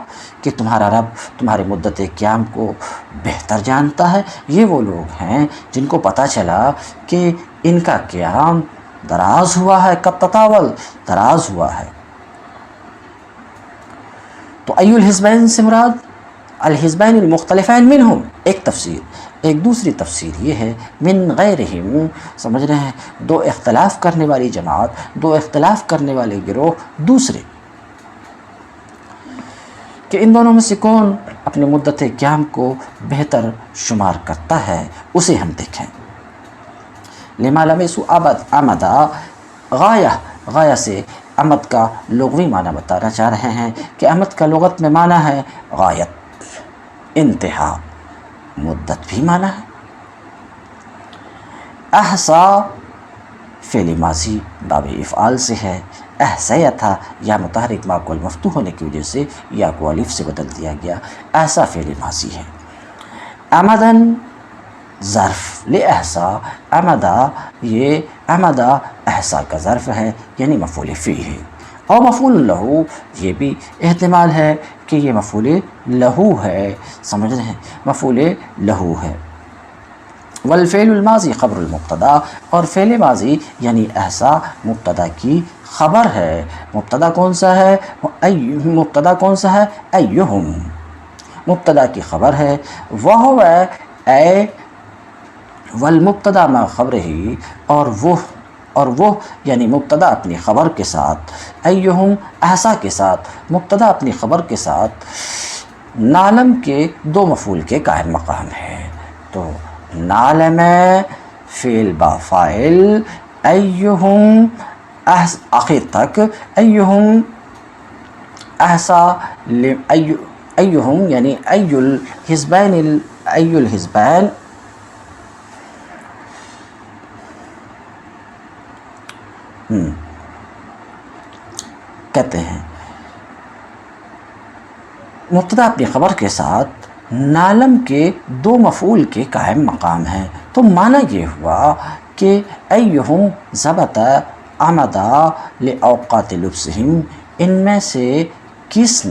کہ تمہارا رب تمہاری مدت قیام کو بہتر جانتا ہے، یہ وہ لوگ ہیں جن کو پتہ چلا کہ ان کا قیام دراز ہوا ہے، قد تطاول، دراز ہوا ہے۔ تو ای الحزبین سے مراد الحزبین المختلفین منہم ایک تفسیر، ایک دوسری تفسیر یہ ہے من غیرہم، سمجھ رہے ہیں، دو اختلاف کرنے والی جماعت، دو اختلاف کرنے والے گروہ دوسرے، کہ ان دونوں میں سے کون اپنی مدت قیام کو بہتر شمار کرتا ہے اسے ہم دیکھیں۔ لما لمسوا امدا، غایہ سے امد کا لغوی معنی بتانا چاہ رہے ہیں کہ امد کا لغت میں معنی ہے غایت، انتہا، مدت بھی معنی ہے۔ احصا فعل ماضی باب افعال سے ہے، احصیہ تھا یا متحرک ما کو المفتوح ہونے کی وجہ سے یا کو الف سے بدل دیا گیا، احصا فعل ماضی ہے۔ امدن ظرف لِاحصا، امدا، یہ امدا احصا کا ظرف ہے یعنی مفعول فی ہے، اور مفعول لہو یہ بھی احتمال ہے کہ یہ مفعول لہو ہے، سمجھ رہے ہیں، مفعول لہو ہے۔ والفعل الماضی خبر المبتدا، اور فعل ماضی یعنی احصا مبتدا کی خبر ہے۔ مبتدا کون سا ہے؟ ایہم، مبتدا کی خبر ہے۔ وہو اے والمبتدا ما خبرہی، اور وہ یعنی مبتدا اپنی خبر کے ساتھ، ایہم احصا کے ساتھ، مبتدا اپنی خبر کے ساتھ نعلم کے دو مفعول کے قائم مقام ہے۔ تو نعلم فعل با فاعل، ایہم آخر تک، ایہم احصا، ایہم یعنی ای الحزبین کہتے ہیں مبتدا اپنی خبر کے ساتھ نعلم کے دو مفعول کے قائم مقام ہیں۔ تو معنی یہ ہوا کہ ایہم ضبط عمدا لأوقات لبسہم، ان میں سے کس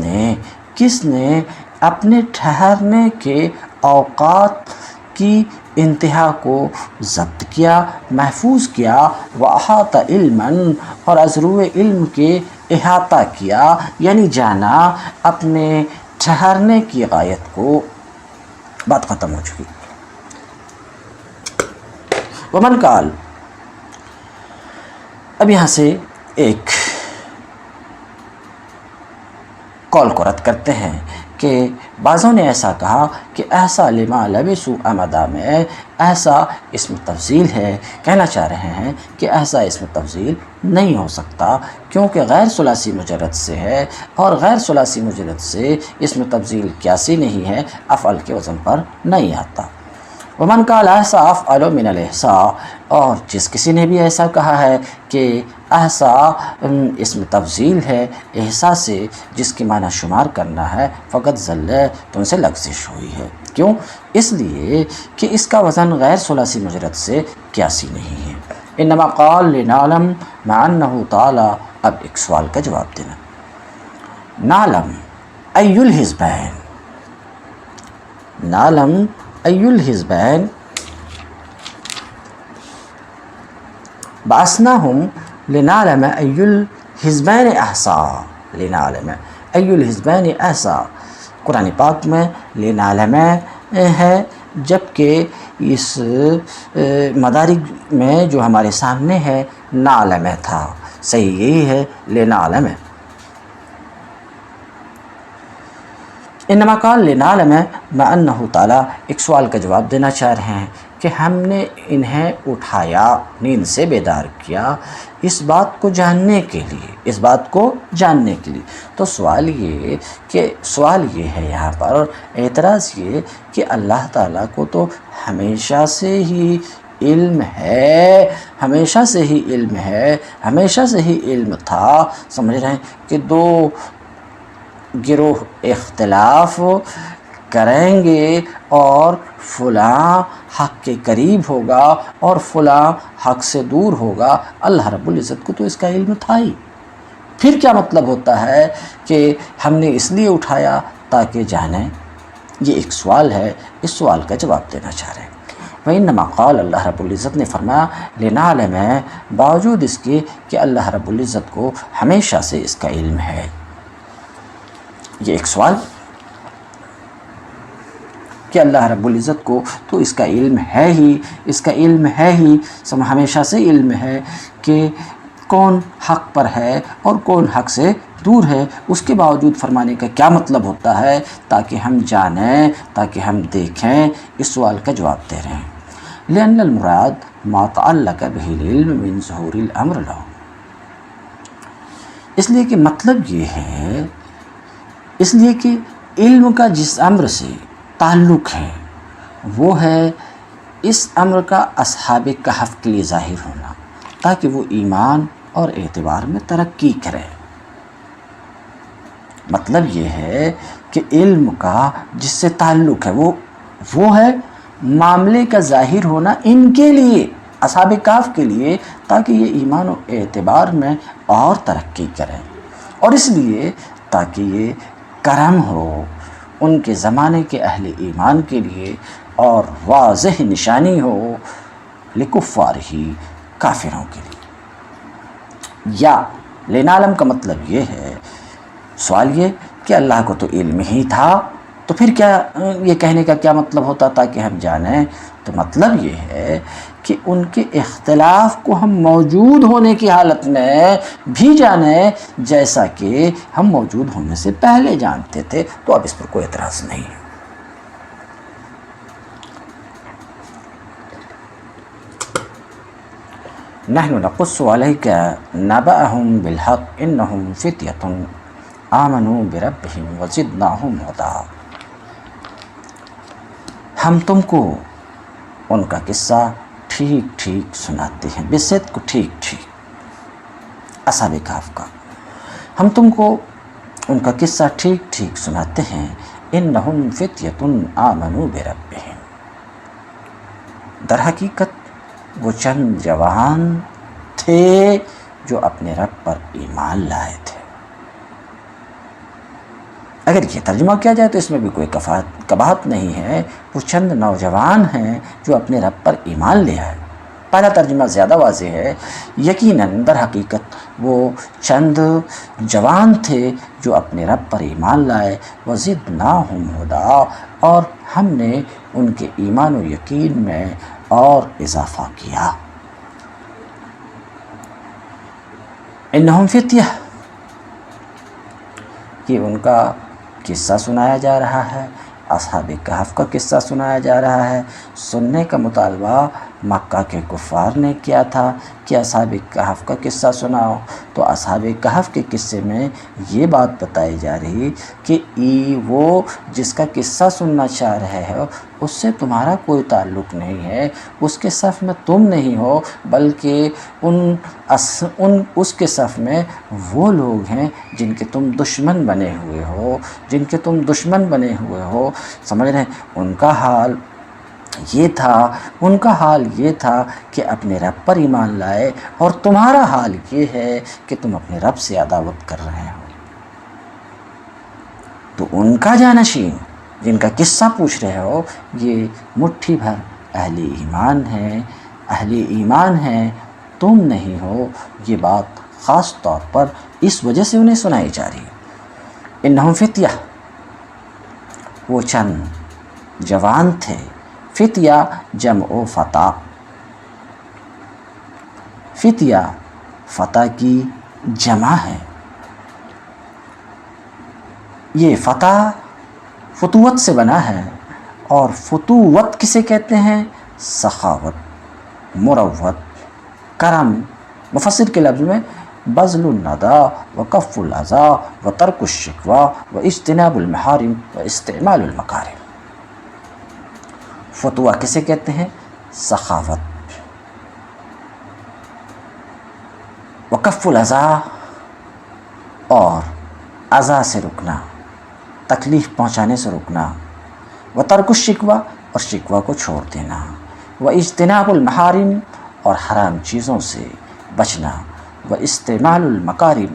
نے اپنے ٹھہرنے کے اوقات کی انتہا کو ضبط کیا، محفوظ کیا، وَأَحَاطَ عِلْمًا، اور ازرو علم کے احاطہ کیا، یعنی جانا اپنے ٹھہرنے کی غایت کو۔ بات ختم ہو چکی۔ ومن قال، اب یہاں سے ایک قول کو رد کرتے ہیں کہ بعضوں نے ایسا کہا کہ احصا لما لبسوا امدا میں احصا اسم تفضیل ہے، کہنا چاہ رہے ہیں کہ احصا اسم تفضیل نہیں ہو سکتا کیونکہ غیر ثلاثی مجرد سے ہے، اور غیر ثلاثی مجرد سے اسم تفضیل قیاسی نہیں ہے، افعل کے وزن پر نہیں آتا۔ ومن قال احصا افعل من الاحصاء، اور جس کسی نے بھی ایسا کہا ہے کہ احصا اسم تفضیل ہے احصا سے، جس کی معنی شمار کرنا ہے، فقط ضل، تو ان سے لغزش ہوئی ہے۔ کیوں؟ اس لیے کہ اس کا وزن غیر ثلاثی مجرد سے قیاسی نہیں ہے۔ انما قال لنعلم مع انہ تعالی، اب ایک سوال کا جواب دینا۔ نعلم ای الحزبین، نعلم ای الحزبین بعثناہم لنعلم ای الحزبین احصا، لنعلم ای الحزبین احصا، قرآن پاک میں لنعلم ہے، جبکہ اس مدارج میں جو ہمارے سامنے ہے نعلم تھا، صحیح یہی ہے لنعلم۔ انما قال لنعلم مع انہ تعالی، ایک سوال کا جواب دینا چاہ رہے ہیں کہ ہم نے انہیں اٹھایا، نیند سے بیدار کیا، اس بات کو جاننے کے لیے، اس بات کو جاننے کے لیے۔ تو سوال یہ ہے یہاں پر اعتراض یہ کہ اللہ تعالیٰ کو تو ہمیشہ سے ہی علم ہے، ہمیشہ سے ہی علم ہے، ہمیشہ سے ہی علم تھا، سمجھ رہے ہیں کہ دو گروہ اختلاف کریں گے اور فلاں حق کے قریب ہوگا اور فلاں حق سے دور ہوگا، اللہ رب العزت کو تو اس کا علم تھا ہی، پھر کیا مطلب ہوتا ہے کہ ہم نے اس لیے اٹھایا تاکہ جانیں؟ یہ ایک سوال ہے، اس سوال کا جواب دینا چاہ رہے ہیں۔ وَإِنَّمَا قال، اللہ رب العزت نے فرمایا لِنَعْلَمَ، باوجود اس کے کہ اللہ رب العزت کو ہمیشہ سے اس کا علم ہے۔ یہ ایک سوال کہ اللہ رب العزت کو تو اس کا علم ہے ہی، اس کا علم ہے ہی، ہمیشہ سے علم ہے کہ کون حق پر ہے اور کون حق سے دور ہے۔ اس کے باوجود فرمانے کا کیا مطلب ہوتا ہے؟ تاکہ ہم جانیں، تاکہ ہم دیکھیں، اس سوال کا جواب دے رہے ہیں۔ لأن المراد ما تعلق به العلم من ظہور الامر له، اس لیے کہ مطلب یہ ہے، اس لیے کہ علم کا جس امر سے تعلق ہے وہ ہے اس امر کا اصحاب کہف کے لیے ظاہر ہونا، تاکہ وہ ایمان اور اعتبار میں ترقی کرے۔ مطلب یہ ہے کہ علم کا جس سے تعلق ہے وہ ہے معاملے کا ظاہر ہونا ان کے لیے، اصحاب کہف کے لیے، تاکہ یہ ایمان و اعتبار میں اور ترقی کریں، اور اس لیے تاکہ یہ کرم ہو ان کے زمانے کے اہل ایمان کے لیے اور واضح نشانی ہو لکفار ہی، کافروں کے لیے۔ یا لنعلم کا مطلب یہ ہے، سوال یہ کہ اللہ کو تو علم ہی تھا، تو پھر کیا یہ کہنے کا کیا مطلب ہوتا تاکہ ہم جانیں؟ تو مطلب یہ ہے کہ ان کے اختلاف کو ہم موجود ہونے کی حالت میں بھی جانیں، جیسا کہ ہم موجود ہونے سے پہلے جانتے تھے، تو اب اس پر کوئی اعتراض نہیں ہے۔ نحن نقص عليك نبأهم بالحق انهم فتية آمنوا بربهم وزدناهم هدى، ہم تم کو ان کا قصہ ٹھیک ٹھیک سناتے ہیں، بصدق کو ٹھیک ٹھیک، اصحاب کہف کا ہم تم کو ان کا قصہ ٹھیک ٹھیک سناتے ہیں۔ انہم فتیۃ آمنوا بربہم، در حقیقت وہ چند جوان تھے جو اپنے رب پر ایمان لائے تھے۔ اگر یہ ترجمہ کیا جائے تو اس میں بھی کوئی قباحت نہیں ہے، وہ چند نوجوان ہیں جو اپنے رب پر ایمان لے آئے۔ پہلا ترجمہ زیادہ واضح ہے، یقیناً در حقیقت وہ چند جوان تھے جو اپنے رب پر ایمان لائے، وَزِدْنَاهُمْ هُدًى، اور ہم نے ان کے ایمان و یقین میں اور اضافہ کیا۔ انہم فتیہ، یہ ان کا قصہ سنایا جا رہا ہے، اصحاب کہف کا قصہ سنایا جا رہا ہے۔ سننے کا مطالبہ مکہ کے کفار نے کیا تھا کہ اصحاب کہف کا قصہ سناؤ، تو اصحاب کہف کے قصے میں یہ بات بتائی جا رہی کہ وہ جس کا قصہ سننا چاہ رہے ہو اس سے تمہارا کوئی تعلق نہیں ہے، اس کے صف میں تم نہیں ہو، بلکہ اس کے صف میں وہ لوگ ہیں جن کے تم دشمن بنے ہوئے ہو، سمجھ رہے ہیں؟ ان کا حال یہ تھا کہ اپنے رب پر ایمان لائے، اور تمہارا حال یہ ہے کہ تم اپنے رب سے عداوت کر رہے ہو۔ تو ان کا جانشین جن کا قصہ پوچھ رہے ہو، یہ مٹھی بھر اہل ایمان ہیں، تم نہیں ہو۔ یہ بات خاص طور پر اس وجہ سے انہیں سنائی جا رہی ہے۔ انہم فتیہ، وہ چند جوان تھے، فتیہ جمع فتح، فتیہ فتح کی جمع ہے۔ یہ فتح فتوت سے بنا ہے، اور فتوت کسے کہتے ہیں؟ سخاوت، مروت، کرم۔ مفسر کے لفظ میں بذل الندى وکف الاذى وترک الشکوى واجتناب المحارم واستعمال المکارم۔ فتوہ کسے کہتے ہیں؟ سخاوت، وکف الاذى، اور اذى سے رکنا، تکلیف پہنچانے سے رکنا، وترک الشکوى، اور شکوہ کو چھوڑ دینا، واجتناب المحارم، اور حرام چیزوں سے بچنا، واستعمال المکارم،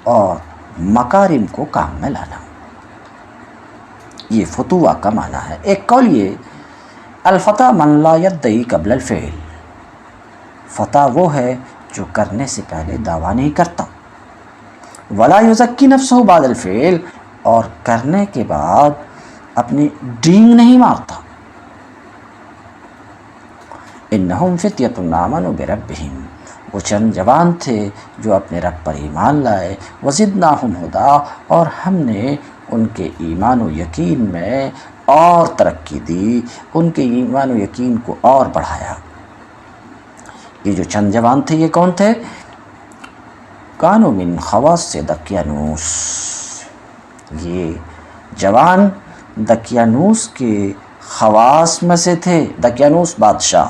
اور مکارم کو کام میں لانا. یہ فتوہ کا معنی ہے. ایک قول یہ الفتح من لا یدعی قبل الفعل، فتح وہ ہے جو کرنے سے پہلے دعویٰ نہیں کرتا. ولا یزکی نفسہ بعد الفعل، اور کرنے کے بعد اپنی ڈینگ نہیں مارتا. انہم فتیۃ آمنوا بربہم، وہ چند جوان تھے جو اپنے رب پر ایمان لائے. وزدناہم ہدی، اور ہم نے ان کے ایمان و یقین میں اور ترقی دی، ان کے ایمان و یقین کو اور بڑھایا. یہ جو چند جوان تھے یہ کون تھے؟ کانوا من خواص دقیانوس، یہ جوان دقیانوس کے خواص میں سے تھے. دقیانوس بادشاہ،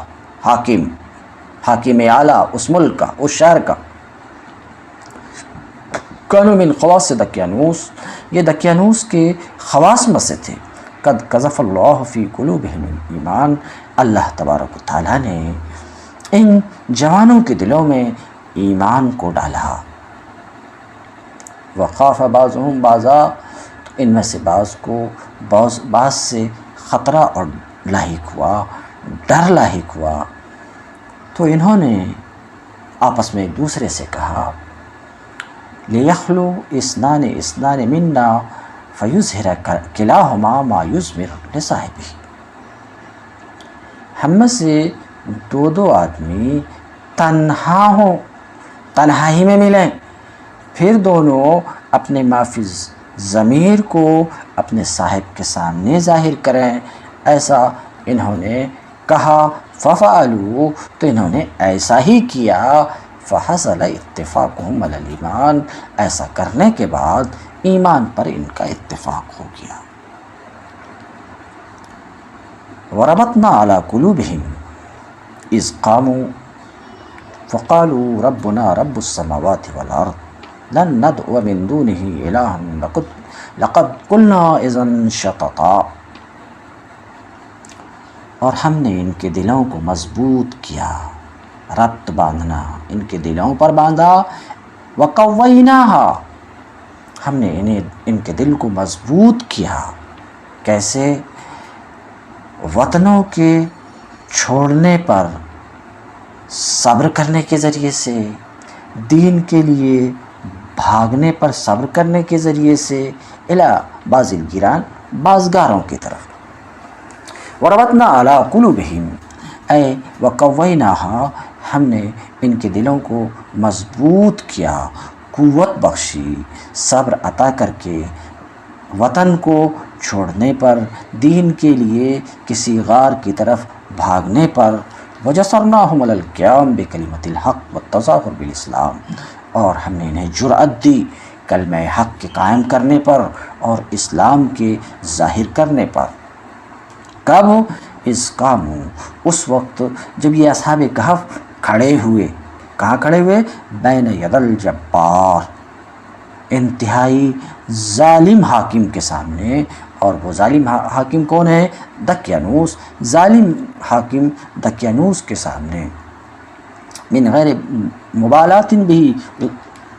حاکم اعلیٰ اس ملک کا، اس شہر کا. کانوا من خواص دقیانوس، یہ دقیانوس کے خواص میں سے تھے. قد قذف اللہ فی قلوبہم الایمان، اللہ تبارک و تعالیٰ نے ان جوانوں کے دلوں میں ایمان کو ڈالا. وخاف بعضهم بعضا، ان میں سے بعض کو بعض سے خطرہ اور لاحق ہوا، ڈر لاحق ہوا. تو انہوں نے آپس میں ایک دوسرے سے کہا لِيَخْلُوا اثنان منا فَيُظْهِرَ كِلَاهُمَا مَا يُضْمِرُ لِصَاحِبِهِ، ہم میں سے دو آدمی تنہا ہوں، تنہائی میں ملیں، پھر دونوں اپنے مافی ضمیر کو اپنے صاحب کے سامنے ظاہر کریں. ایسا انہوں نے کہا. فَفَعَلُوا، تو انہوں نے ایسا ہی کیا. فَحَصَلَ اتِّفَاقُهُمْ عَلَى الْإِيمَانِ، ایسا کرنے کے بعد ایمان پر ان کا اتفاق ہو گیا. وَرَبَطْنَا عَلَى قُلُوبِهِمْ إِذْ قَامُوا فَقَالُوا رَبُّنَا رَبُّ السَّمَاوَاتِ وَالْأَرْضِ لَن نَّدْعُوَ مِن دُونِهِ إِلَٰهًا لَقَدْ قُلْنَا إِذًا شَطَطًا، اور ہم نے ان کے دلوں کو مضبوط کیا. ربط باندھنا، ان کے دلوں پر باندھا. وَقَوَّيْنَاهَا، ہم نے ان کے دل کو مضبوط کیا. کیسے؟ وطنوں کے چھوڑنے پر صبر کرنے کے ذریعے سے، دین کے لیے بھاگنے پر صبر کرنے کے ذریعے سے، الی بعض الگیران، بازگاروں کی طرف. وَرَبَطْنَا عَلَىٰ قُلُوبِهِمْ اے وَقَوَّيْنَاهَا، ہم نے ان کے دلوں کو مضبوط کیا، قوت بخشی، صبر عطا کر کے وطن کو چھوڑنے پر، دین کے لیے کسی غار کی طرف بھاگنے پر. وَجَسَرْنَاهُمْ عَلَى الْقِيَامِ بِكَلِمَةِ الْحَقِّ وَالتَّظَاهُرِ بِالْإِسْلَامِ، اور ہم نے انہیں جرأت دی کلمہ حق کے قائم کرنے پر اور اسلام کے ظاہر کرنے پر. کب؟ اِذْ قَامُوا، اس وقت جب یہ اصحاب کہف کھڑے ہوئے. کہاں کھڑے ہوئے؟ بین ید الجبار، انتہائی ظالم حاکم کے سامنے. اور وہ ظالم حاکم کون ہے؟ دقیانوس. ظالم حاکم دقیانوس کے سامنے. من غیر مبالات بھی،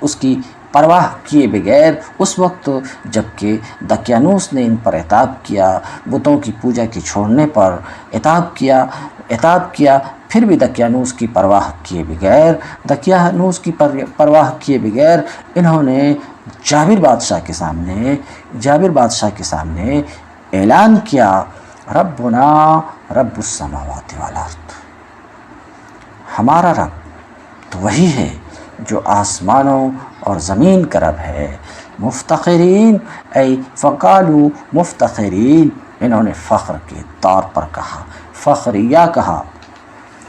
اس کی پرواہ کیے بغیر. اس وقت جب کہ دقیانوس نے ان پر عتاب کیا، بتوں کی پوجا کے چھوڑنے پر عتاب کیا، پھر بھی دقیانوس کی پرواہ کیے بغیر انہوں نے جابر بادشاہ کے سامنے اعلان کیا ربنا رب السماوات والارض، ہمارا رب تو وہی ہے جو آسمانوں اور زمین کا رب ہے. مفتخرین ای فقالوا مفتخرین، انہوں نے فخر کے طور پر کہا، فخریہ کہا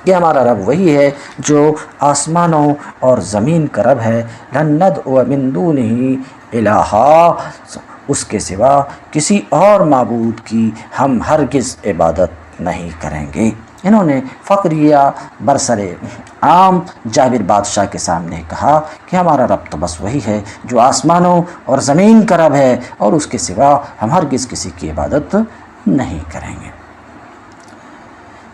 کہ ہمارا رب وہی ہے جو آسمانوں اور زمین کا رب ہے. لن ندعو من دونہ الہا، اس کے سوا کسی اور معبود کی ہم ہرگز عبادت نہیں کریں گے. انہوں نے فخریہ برسر عام جابر بادشاہ کے سامنے کہا کہ ہمارا رب تو بس وہی ہے جو آسمانوں اور زمین کا رب ہے، اور اس کے سوا ہم ہرگز کسی کی عبادت نہیں کریں گے.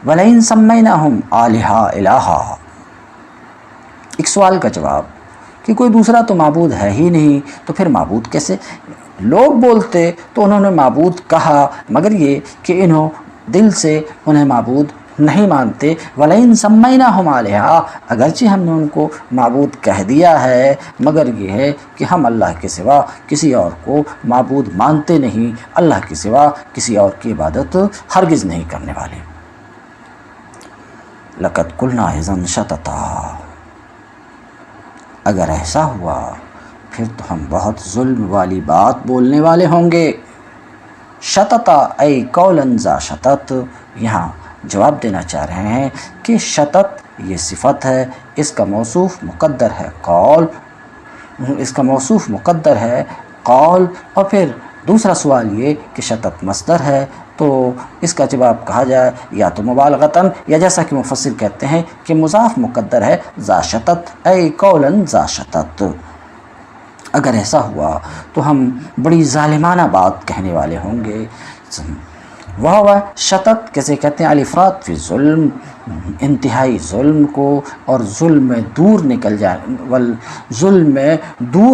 وَلَئِن سَمَّيْنَاهُمْ آلِهَةً إِلَٰهًا، ایک سوال کا جواب. کہ کوئی دوسرا تو معبود ہے ہی نہیں، تو پھر معبود کیسے؟ لوگ بولتے تو انہوں نے معبود کہا، مگر یہ کہ انہوں دل سے انہیں معبود نہیں مانتے۔ وَلَئِن سَمَّيْنَاهُمْ آلِهَةً، اگرچہ ہم نے ان کو معبود کہہ دیا ہے، مگر یہ ہے کہ ہم اللہ کے سوا کسی اور کو معبود مانتے نہیں، اللہ کے سوا کسی اور کی عبادت ہرگز نہیں کرنے والے۔ لَقَدْ قُلْنَا إِذًا شَطَطًا، اگر ایسا ہوا پھر تو ہم بہت ظلم والی بات بولنے والے ہوں گے۔ شطط ای قولا ذا شطط، یہاں جواب دینا چاہ رہے ہیں کہ شطط یہ صفت ہے، اس کا موصوف مقدر ہے قول، اور پھر دوسرا سوال یہ کہ شطط مصدر ہے، تو اس کا جواب کہا جائے یا تو مبالغتاً، یا جیسا کہ مفسر کہتے ہیں کہ مضاف مقدر ہے ذا شطط ای قولا ذا شطط۔ اگر ایسا ہوا تو ہم بڑی ظالمانہ بات کہنے والے ہوں گے۔ وہ شطط کیسے کہتے ہیں؟ الافراط فی ظلم، انتہائی ظلم کو، اور ظلم میں دور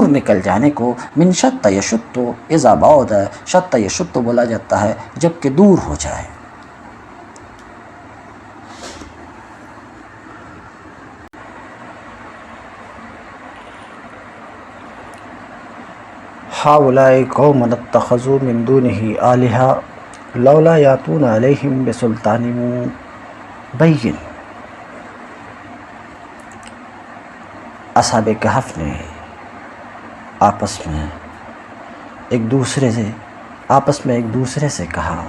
نکل جانے کو۔ من شط یشط اذا بعد، شط یشط بولا جاتا ہے جب کہ دور ہو جائے۔ ہؤلاء قوم اتخذوا من دونه آلهة لولا یاتون علیہم بسلطان بین۔ اصحاب کہف نے آپس میں ایک دوسرے سے کہا،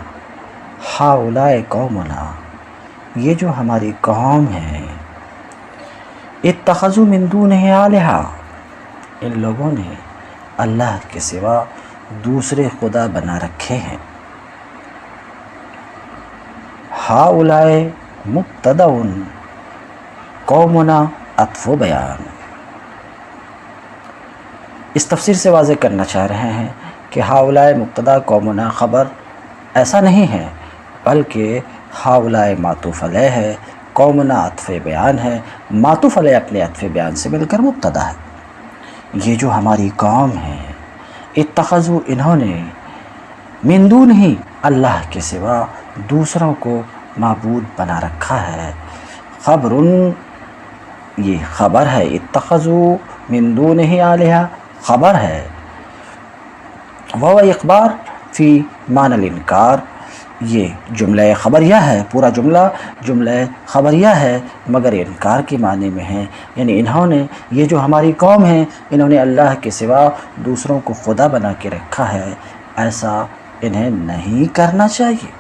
ہؤلاء قومنا، یہ جو ہماری قوم ہے، اتخذوا من دونه آلهة، ان لوگوں نے اللہ کے سوا دوسرے خدا بنا رکھے ہیں۔ ہؤلاء مبتدأ، قومنا عطف و بیان۔ اس تفسیر سے واضح کرنا چاہ رہے ہیں کہ ہؤلاء مبتدا قومنا خبر ایسا نہیں ہے، بلکہ ہؤلاء معطوف علیہ ہے، قومنا عطف بیان ہے، معطوف علیہ اپنے عطف بیان سے مل کر مبتدا ہے۔ یہ جو ہماری قوم ہے، اتخذوا، انہوں نے، من دونہ، اللہ کے سوا دوسروں کو معبود بنا رکھا ہے۔ خبر، یہ خبر ہے، اتخذوا من دونہ آلہہ خبر ہے، وہ اخبار فی معنی الانکار، یہ جملہ خبریہ ہے، پورا جملہ خبریہ ہے، مگر انکار کے معنی میں ہے، یعنی انہوں نے، یہ جو ہماری قوم ہے، انہوں نے اللہ کے سوا دوسروں کو خدا بنا کے رکھا ہے، ایسا انہیں نہیں کرنا چاہیے۔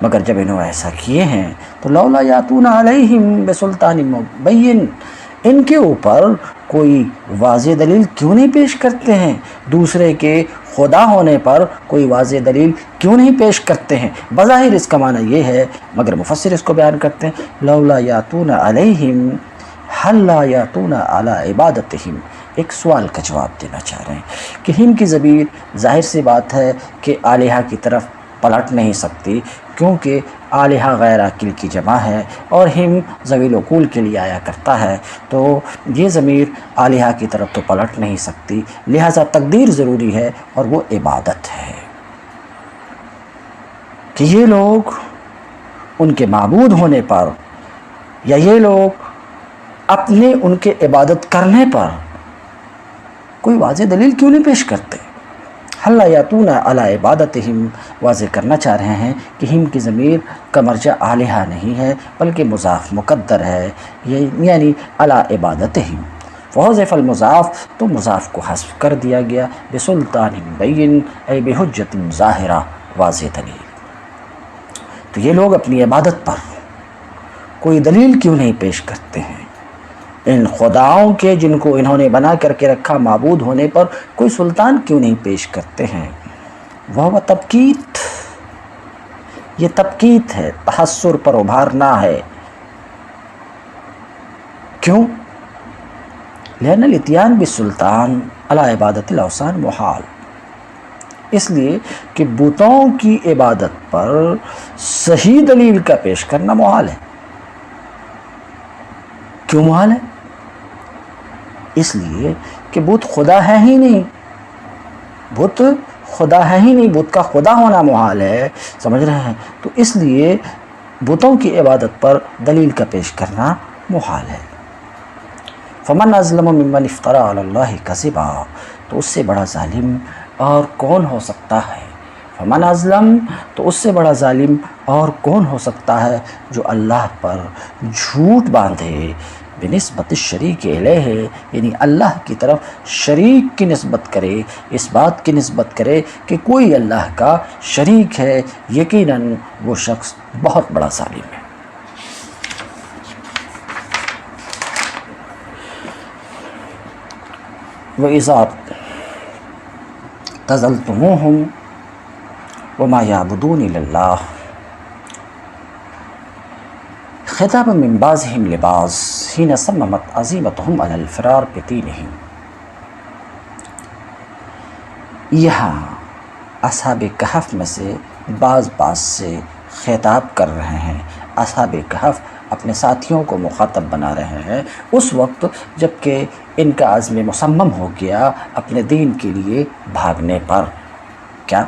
مگر جب انہوں ایسا کیے ہیں تو لولا یاتون علیہم بسلطان مبین، ان کے اوپر کوئی واضح دلیل کیوں نہیں پیش کرتے ہیں؟ دوسرے کے خدا ہونے پر کوئی واضح دلیل کیوں نہیں پیش کرتے ہیں؟ بظاہر اس کا معنی یہ ہے، مگر مفسر اس کو بیان کرتے ہیں، لولا یاتون علیہم حل لا یاتون علی عبادتہم، ایک سوال کا جواب دینا چاہ رہے ہیں کہ ہم کی ضمیر ظاہر سی بات ہے کہ آلہہ کی طرف پلٹ نہیں سکتی، کیونکہ آلہہ غیر عاقل کی جمع ہے اور ہم ذوی العقول کے لیے آیا کرتا ہے، تو یہ ضمیر آلہہ کی طرف تو پلٹ نہیں سکتی، لہٰذا تقدیر ضروری ہے، اور وہ عبادت ہے کہ یہ لوگ ان کے معبود ہونے پر، یا یہ لوگ اپنے ان کے عبادت کرنے پر کوئی واضح دلیل کیوں نہیں پیش کرتے؟ حل لا یاتون علی عبادتہم، واضح کرنا چاہ رہے ہیں کہ ہم کی ضمیر کا مرجع آلہہ نہیں ہے، بلکہ مضاف مقدر ہے، یعنی علی عبادتہم، وحذف المضاف، تو مضاف کو حذف کر دیا گیا، بسلطان بین ای بحجت ظاہرہ، واضح دلیل۔ تو یہ لوگ اپنی عبادت پر کوئی دلیل کیوں نہیں پیش کرتے ہیں؟ ان خداؤں کے جن کو انہوں نے بنا کر کے رکھا، معبود ہونے پر کوئی سلطان کیوں نہیں پیش کرتے ہیں؟ وہ تبکیت، یہ تبکیت ہے، تحسر پر ابھارنا ہے۔ کیوں؟ لأن الاتیان بالسلطان علی عبادت الاوثان محال، اس لیے کہ بتوں کی عبادت پر صحیح دلیل کا پیش کرنا محال ہے۔ کیوں محال ہے؟ اس لیے کہ بت خدا ہے ہی نہیں، بت خدا ہے ہی نہیں، بت کا خدا ہونا محال ہے، سمجھ رہے ہیں؟ تو اس لیے بتوں کی عبادت پر دلیل کا پیش کرنا محال ہے۔ فمن اظلم ممن افترى علی اللہ کذبا، تو اس سے بڑا ظالم اور کون ہو سکتا ہے؟ فمن اظلم، تو اس سے بڑا ظالم اور کون ہو سکتا ہے جو اللہ پر جھوٹ باندھے، بنسبت الشریک الیہ، یعنی اللہ کی طرف شریک کی نسبت کرے، اس بات کی نسبت کرے کہ کوئی اللہ کا شریک ہے، یقیناً وہ شخص بہت بڑا ظالم ہے۔ وَإِذَا اعْتَزَلْتُمُوهُمْ وَمَا يَعْبُدُونَ إِلَّا اللَّهَ خطابًا من بعضهم لبعض حين صممت عزيمتهم على الفرار بدينهم۔ یہاں اصحاب کہف میں سے بعض سے خطاب کر رہے ہیں۔ اصحاب کہف اپنے ساتھیوں کو مخاطب بنا رہے ہیں اس وقت جب کہ ان کا عزم مصمم ہو گیا اپنے دین کے لیے بھاگنے پر۔ کیا؟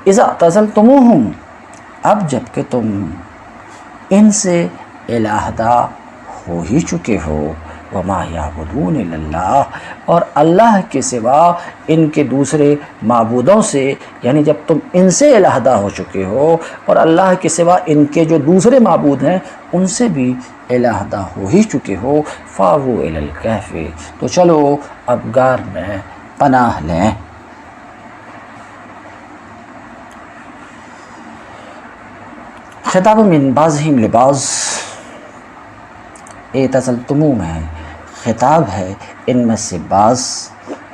اذا اعتزلتموہم، اب جب کہ تم ان سے علیحدہ ہو ہی چکے ہو، وما یعبدون الا اللہ، اور اللہ کے سوا ان کے دوسرے معبودوں سے، یعنی جب تم ان سے علیحدہ ہو چکے ہو اور اللہ کے سوا ان کے جو دوسرے معبود ہیں ان سے بھی علیحدہ ہو ہی چکے ہو، فاووا الی الکہف، تو چلو اب غار میں پناہ لیں۔ خطاب من بعضہم لبعض، اعتزلتمو میں خطاب ہے ان میں سے بعض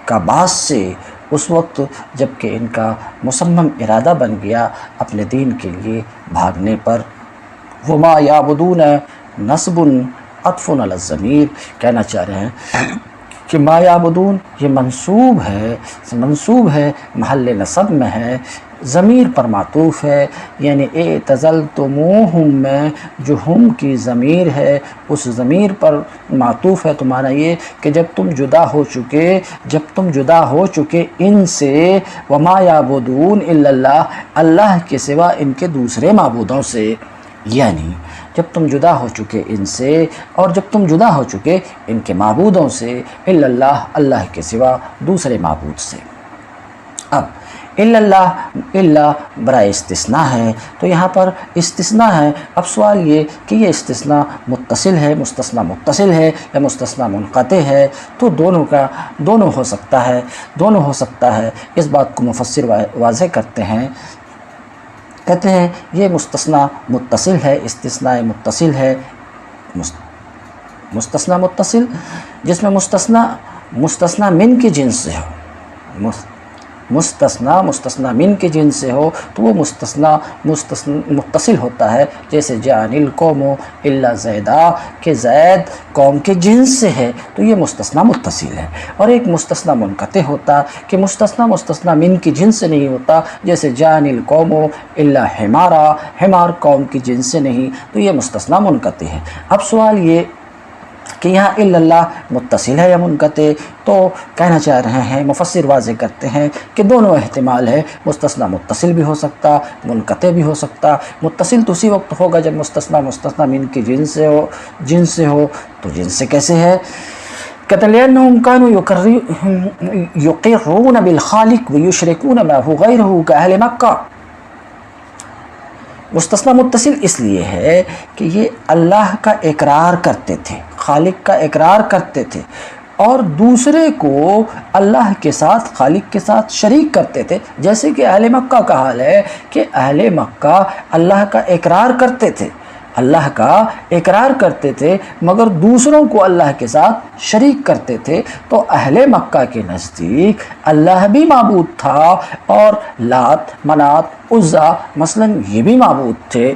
کا بعض سے اس وقت جب کہ ان کا مصمم ارادہ بن گیا اپنے دین کے لیے بھاگنے پر۔ وما یعبدون نصب عطف علی الضمیر، کہنا چاہ رہے ہیں کہ ما یعبدون یہ منصوب ہے محل نصب میں ہے، ضمیر پر معطوف ہے، یعنی اعتزلتموہم میں جو ہم کی ضمیر ہے اس ضمیر پر معطوف ہے، تو معنی یہ کہ جب تم جدا ہو چکے ان سے، وما یعبدون الا اللہ، اللہ کے سوا ان کے دوسرے معبودوں سے، یعنی جب تم جدا ہو چکے ان سے اور جب تم جدا ہو چکے ان کے معبودوں سے، الا اللہ، اللہ کے سوا دوسرے معبود سے۔ اب الا اللہ برائے استثناء ہے، تو یہاں پر استثناء ہے۔ اب سوال یہ کہ یہ استثناء متصل ہے، مستثنیٰ متصل ہے یا مستثنیٰ منقطع ہے؟ تو دونوں ہو سکتا ہے۔ اس بات کو مفسر واضح کرتے ہیں، کہتے ہیں یہ مستثنیٰ متصل ہے، استثناء متصل ہے، مستثنیٰ متصل جس میں مستثنیٰ من کی جنس سے ہو، مستثنیٰ من کے جنس سے ہو تو وہ مستثنیٰ متصل ہوتا ہے، جیسے جاءنی القوم الا زیدا کہ زید قوم کے جنس سے ہے تو یہ مستثنیٰ متصل ہے۔ اور ایک مستثنیٰ منقطع ہوتا کہ مستثنیٰ من کی جنس سے نہیں ہوتا، جیسے جاءنی القوم الا حمارا، حمار قوم کی جنس سے نہیں، تو یہ مستثنیٰ منقطع ہے۔ اب سوال یہ کہ یہاں الا اللہ متصل ہے یا منقطع، تو کہنا چاہ رہے ہیں، مفسر واضح کرتے ہیں کہ دونوں احتمال ہے، مستثنیٰ متصل بھی ہو سکتا، منقطع بھی ہو سکتا۔ متصل تو اسی وقت ہوگا جب مستثنیٰ من کی جنس سے ہو، تو جنس سے کیسے ہے؟ کہتے ہیں لأنهم كانوا يقرون بالخالق ويشركون معه غيره كأهل مکہ۔ مستثنیٰ متصل اس لیے ہے کہ یہ اللہ کا اقرار کرتے تھے، خالق کا اقرار کرتے تھے، اور دوسرے کو اللہ کے ساتھ، خالق کے ساتھ شریک کرتے تھے، جیسے کہ اہل مکہ کا حال ہے کہ اہل مکہ اللہ کا اقرار کرتے تھے مگر دوسروں کو اللہ کے ساتھ شریک کرتے تھے۔ تو اہل مکہ کے نزدیک اللہ بھی معبود تھا اور لات، منات، عزا مثلا یہ بھی معبود تھے۔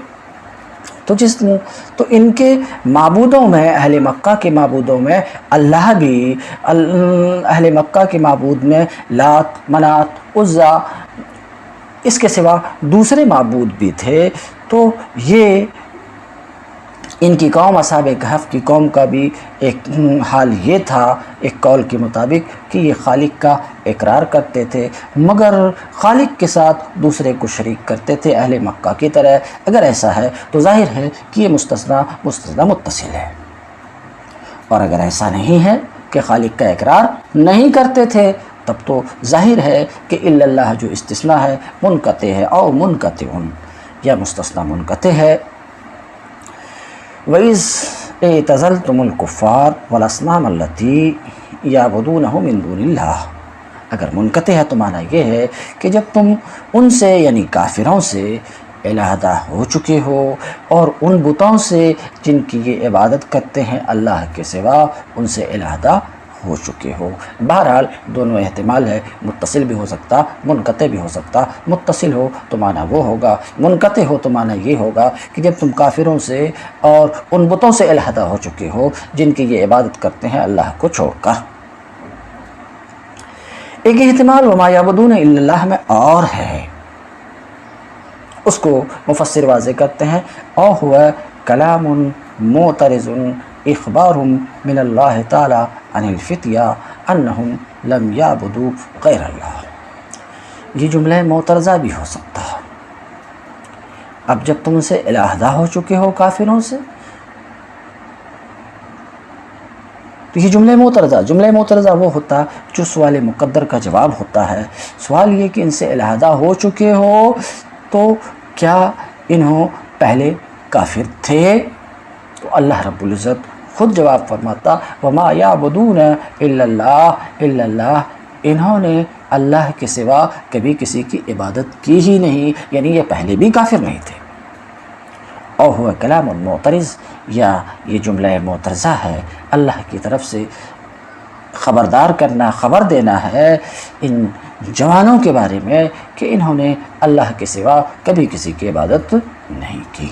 تو ان کے معبودوں میں، اہل مکہ کے معبودوں میں اللہ بھی، اہل مکہ کے معبود میں لات، منات، عزا، اس کے سوا دوسرے معبود بھی تھے۔ تو یہ ان کی قوم اصحاب کہف کی قوم کا بھی ایک حال یہ تھا ایک قول کے مطابق کہ یہ خالق کا اقرار کرتے تھے مگر خالق کے ساتھ دوسرے کو شریک کرتے تھے اہل مکہ کی طرح۔ اگر ایسا ہے تو ظاہر ہے کہ یہ مستثنیٰ متصل ہے، اور اگر ایسا نہیں ہے کہ خالق کا اقرار نہیں کرتے تھے تب تو ظاہر ہے کہ الا اللہ جو استثناء ہے منقطع ہے اور منقطع یا مستثنیٰ منقطع ہے۔ وَإِذْ اعْتَزَلْتُمُ الْكُفَّارَ وَالْأَصْنَامَ الَّتِي يَعْبُدُونَهُ مِن دُونِ اللَّهِ، اگر منقطع ہے تو معنی یہ ہے کہ جب تم ان سے یعنی کافروں سے علیحدہ ہو چکے ہو اور ان بتوں سے جن کی یہ عبادت کرتے ہیں اللہ کے سوا ان سے علیحدہ ہو چکے ہو۔ بہرحال دونوں احتمال ہے، متصل بھی ہو سکتا منقطع بھی ہو سکتا۔ متصل ہو تو معنی وہ ہوگا، منقطع ہو تو معنی یہ ہوگا کہ جب تم کافروں سے اور ان بتوں سے علیحدہ ہو چکے ہو جن کی یہ عبادت کرتے ہیں اللہ کو چھوڑ کر۔ ایک احتمال وما یعبدون الا اللہ میں اور ہے، اس کو مفسر واضح کرتے ہیں او ہوا کلام معترض اخبار من اللہ تعالی عن الفتیہ انہم لم یعبدوا غیر اللہ۔ یہ جملہ معترضہ بھی ہو سکتا ہے۔ اب جب تم سے علیحدہ ہو چکے ہو کافروں سے تو یہ جملہ معترضہ وہ ہوتا جو سوال مقدر کا جواب ہوتا ہے۔ سوال یہ کہ ان سے علیحدہ ہو چکے ہو تو کیا انہوں پہلے کافر تھے؟ تو اللہ رب العزت خود جواب فرماتا وما یعبدون الا اللہ، انہوں نے اللہ کے سوا کبھی کسی کی عبادت کی ہی نہیں، یعنی یہ پہلے بھی کافر نہیں تھے۔ او ہوا کلام معترض، یا یہ جملہ معترضہ ہے، اللہ کی طرف سے خبردار کرنا، خبر دینا ہے ان جوانوں کے بارے میں کہ انہوں نے اللہ کے سوا کبھی کسی کی عبادت نہیں کی۔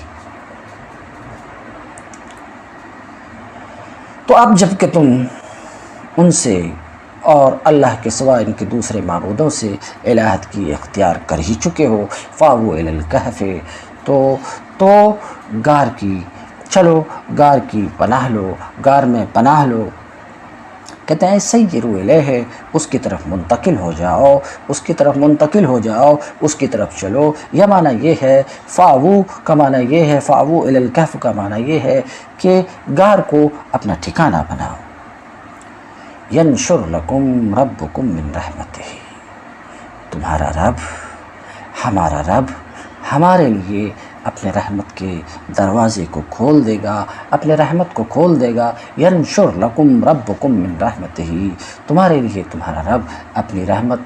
تو اب جب کہ تم ان سے اور اللہ کے سوا ان کے دوسرے معبودوں سے الہت کی اختیار کر ہی چکے ہو، فاووا الی الکہف، تو غار کی چلو، غار کی پناہ لو، غار میں پناہ لو۔ کہتے ہیں سیروا الیہ، اس کی طرف منتقل ہو جاؤ، اس کی طرف منتقل ہو جاؤ، اس کی طرف چلو۔ یہ معنی یہ ہے، فاووا کا معنی یہ ہے، فاووا الی الکہف کا معنی یہ ہے کہ غار کو اپنا ٹھکانہ بناؤ۔ ینشر لکم ربکم من رحمتہ، تمہارا رب، ہمارا رب ہمارے لیے اپنے رحمت کے دروازے کو کھول دے گا، اپنے رحمت کو کھول دے گا۔ ینشر لکم ربکم من رحمتہ، تمہارے لیے تمہارا رب اپنی رحمت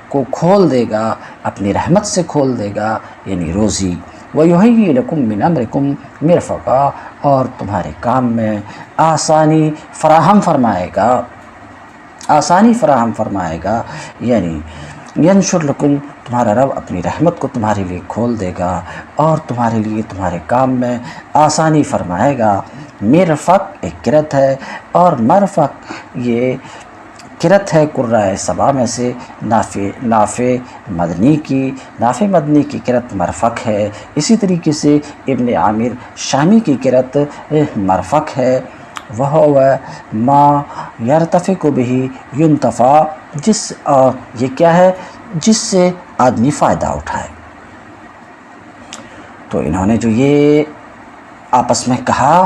کو کھول دے گا، اپنی رحمت سے کھول دے گا یعنی روزی۔ وَيُهَيِّئْ لَكُم مِّنْ أَمْرِكُمْ مِرْفَقًا، اور تمہارے کام میں آسانی فراہم فرمائے گا، آسانی فراہم فرمائے گا، یعنی ینشر لکم، تمہارا رب اپنی رحمت کو تمہارے لیے کھول دے گا اور تمہارے لیے تمہارے کام میں آسانی فرمائے گا۔ مرفق ایک قرأت ہے اور مرفق یہ قرأت ہے قراء سبع میں سے نافع مدنی کی قرأت مرفق ہے۔ اسی طریقے سے ابن عامر شامی کی قرأت مرفق ہے۔ وَهُوَ مَا يَرْتَفِقُ بِهِ يُنْتَفَعُ، اور یہ کیا ہے؟ جس سے آدمی فائدہ اٹھائے۔ تو انہوں نے جو یہ آپس میں کہا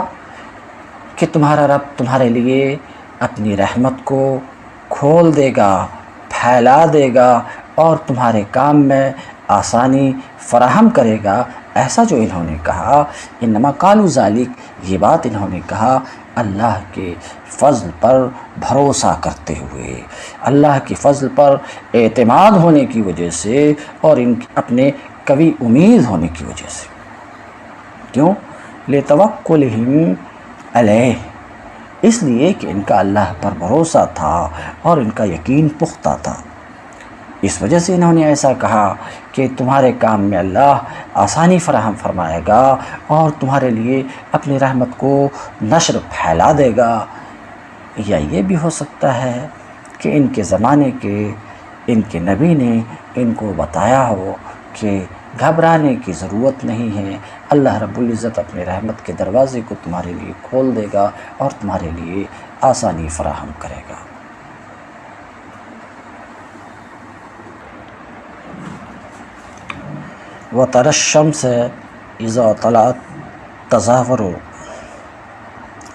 کہ تمہارا رب تمہارے لیے اپنی رحمت کو کھول دے گا، پھیلا دے گا اور تمہارے کام میں آسانی فراہم کرے گا، ایسا جو انہوں نے کہا، انما قالوا ذالک، یہ بات انہوں نے کہا اللہ کے فضل پر بھروسہ کرتے ہوئے، اللہ کے فضل پر اعتماد ہونے کی وجہ سے اور ان اپنے قوی امید ہونے کی وجہ سے۔ کیوں؟ لِتَوَکُّلِهِمْ علیہ، اس لیے کہ ان کا اللہ پر بھروسہ تھا اور ان کا یقین پختہ تھا۔ اس وجہ سے انہوں نے ایسا کہا کہ تمہارے کام میں اللہ آسانی فراہم فرمائے گا اور تمہارے لیے اپنی رحمت کو نشر پھیلا دے گا۔ یا یہ بھی ہو سکتا ہے کہ ان کے زمانے کے ان کے نبی نے ان کو بتایا ہو کہ گھبرانے کی ضرورت نہیں ہے، اللہ رب العزت اپنے رحمت کے دروازے کو تمہارے لیے کھول دے گا اور تمہارے لیے آسانی فراہم کرے گا۔ وَتَرَى الشَّمْسَ إِذَا طَلَعَتْ تَزَاوَرُ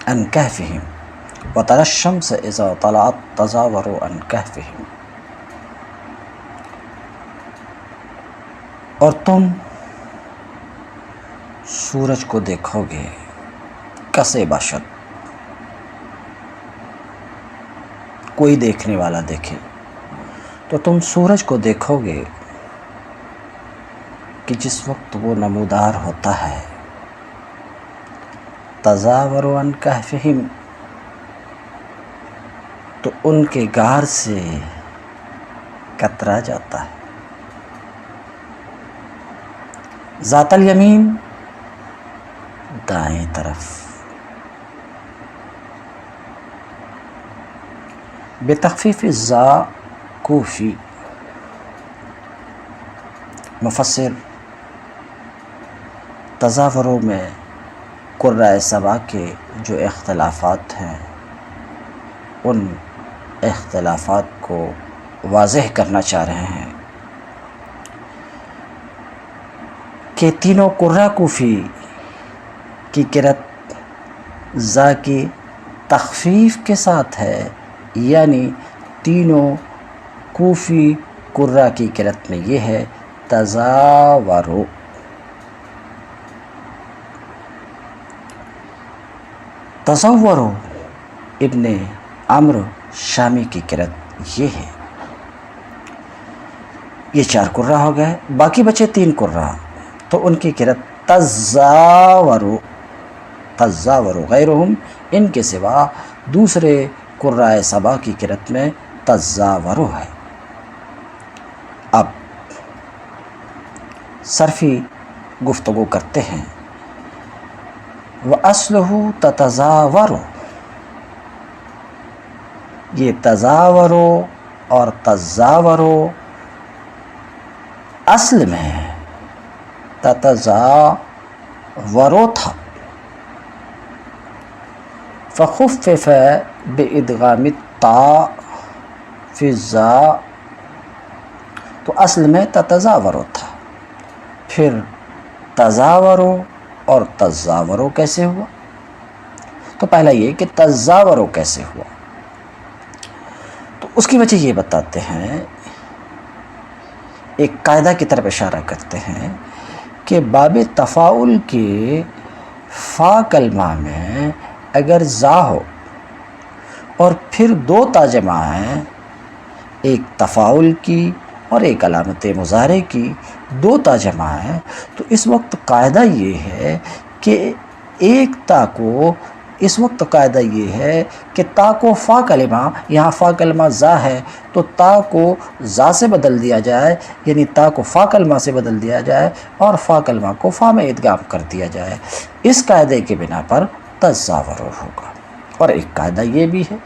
عَنْ كَهْفِهِمْ وَتَرَى الشَّمْسَ إِذَا طَلَعَتْ تَزَاوَرُ عَنْ كَهْفِهِمْ، اور تم سورج کو دیکھو گے کسے باشد، کوئی دیکھنے والا دیکھے تو تم سورج کو دیکھو گے کہ جس وقت وہ نمودار ہوتا ہے، تزاور عن کہفہم، تو ان کے غار سے کترا جاتا ہے۔ ذات الیمین، دائیں طرف، بتخفیف الزا کوفی، مفسر تزاوروں میں قرۂ سبا کے جو اختلافات ہیں ان اختلافات کو واضح کرنا چاہ رہے ہیں کہ تینوں قرۂ کوفی کی قرأت زا کی تخفیف کے ساتھ ہے، یعنی تینوں کوفی قرہ کی قرأت میں یہ ہے تزاورو۔ تصورو ابن عمرو شامی کی قرأت یہ ہے۔ یہ 4 قرہ ہو گئے، باقی بچے 3 قرہ، تو ان کی قرأت تزاورو، تزاورو غیرہم، ان کے سوا دوسرے قرۂ سبا کی قرأت میں تزاورو ہے۔ اب صرفی گفتگو کرتے ہیں۔ وَأَصْلُهُ تَتَزَاوَرُ، یہ تزاورو اور تزاورو اصل میں تتزاورو تھا، فخفف بإدغام الطاء فی الزاء، تو اصل میں تتزاورو تھا، پھر تزاورو اور تزاورو کیسے ہوا؟ تو پہلا یہ کہ تزاورو کیسے ہوا، تو اس کی وجہ یہ بتاتے ہیں، ایک قاعدہ کی طرف اشارہ کرتے ہیں کہ باب تفاعل کے فا کلمہ میں اگر زا ہو اور پھر 2 تا جمع ہیں، ایک تفاعل کی اور ایک علامت مضارع کی، 2 تا جمع ہیں، تو اس وقت قاعدہ یہ ہے کہ ایک تا کو، اس وقت قاعدہ یہ ہے کہ تا کو فا کلمہ، یہاں فا کلمہ زا ہے تو تا کو زا سے بدل دیا جائے، یعنی تا کو فا کلمہ سے بدل دیا جائے اور فا کلمہ کو فا میں ادغام کر دیا جائے، اس قاعدے کے بنا پر تزاورو ہوگا۔ اور ایک قاعدہ یہ بھی ہے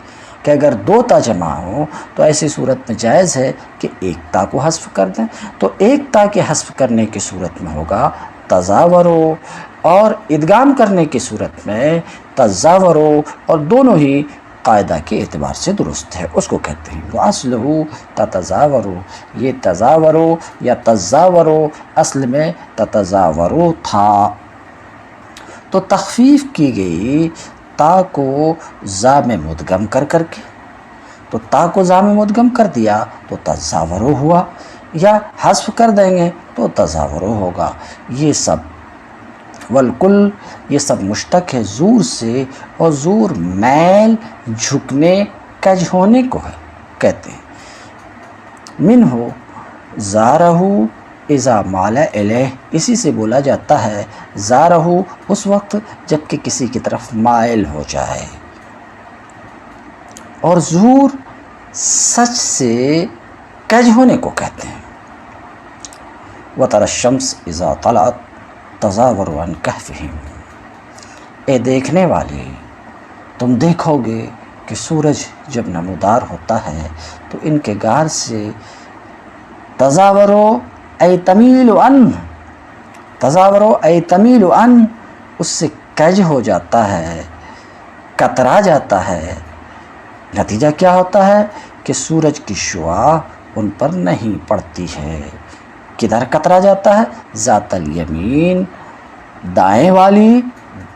کہ اگر 2 تا جمع ہوں تو ایسی صورت میں جائز ہے کہ ایک تا کو حذف کر دیں، تو ایک تا کے حذف کرنے کی صورت میں ہوگا تزاورو، اور ادغام کرنے کی صورت میں تزاورو، اور دونوں ہی قاعدہ کے اعتبار سے درست ہے، اس کو کہتے ہیں وَأَصْلُهُ تَتَزَاوَرُ، یہ تزاورو یا تزاورو اصل میں تتزاورو تھا، تو تخفیف کی گئی تا کو زا میں مدغم کر کے، تو تا کو زا میں مدغم کر دیا تو تزاورو ہوا، یا حذف کر دیں گے تو تزاورو ہوگا۔ یہ سب والکل، یہ سب مشتق ہے زور سے، اور زور میل، جھکنے، کج ہونے کو ہے کہتے ہیں۔ منہ زارہ اذا مال الیہ، اسی سے بولا جاتا ہے زارہ اس وقت جب کہ کسی کی طرف مائل ہو جائے، اور زور سچ سے کج ہونے کو کہتے ہیں۔ وَتَرَى الشَّمْسَ إِذَا طَلَعَتْ تَزَاوَرُ عَنْ كَهْفِهِمْ، اے دیکھنے والے تم دیکھو گے کہ سورج جب نمودار ہوتا ہے تو ان کے غار سے تزاورو ای تمیل عن، تزاورو ای تمیل ان، اس سے کج ہو جاتا ہے، کترا جاتا ہے۔ نتیجہ کیا ہوتا ہے کہ سورج کی شعاع ان پر نہیں پڑتی ہے۔ کدھر کترا جاتا ہے؟ ذات الیمین، دائیں والی،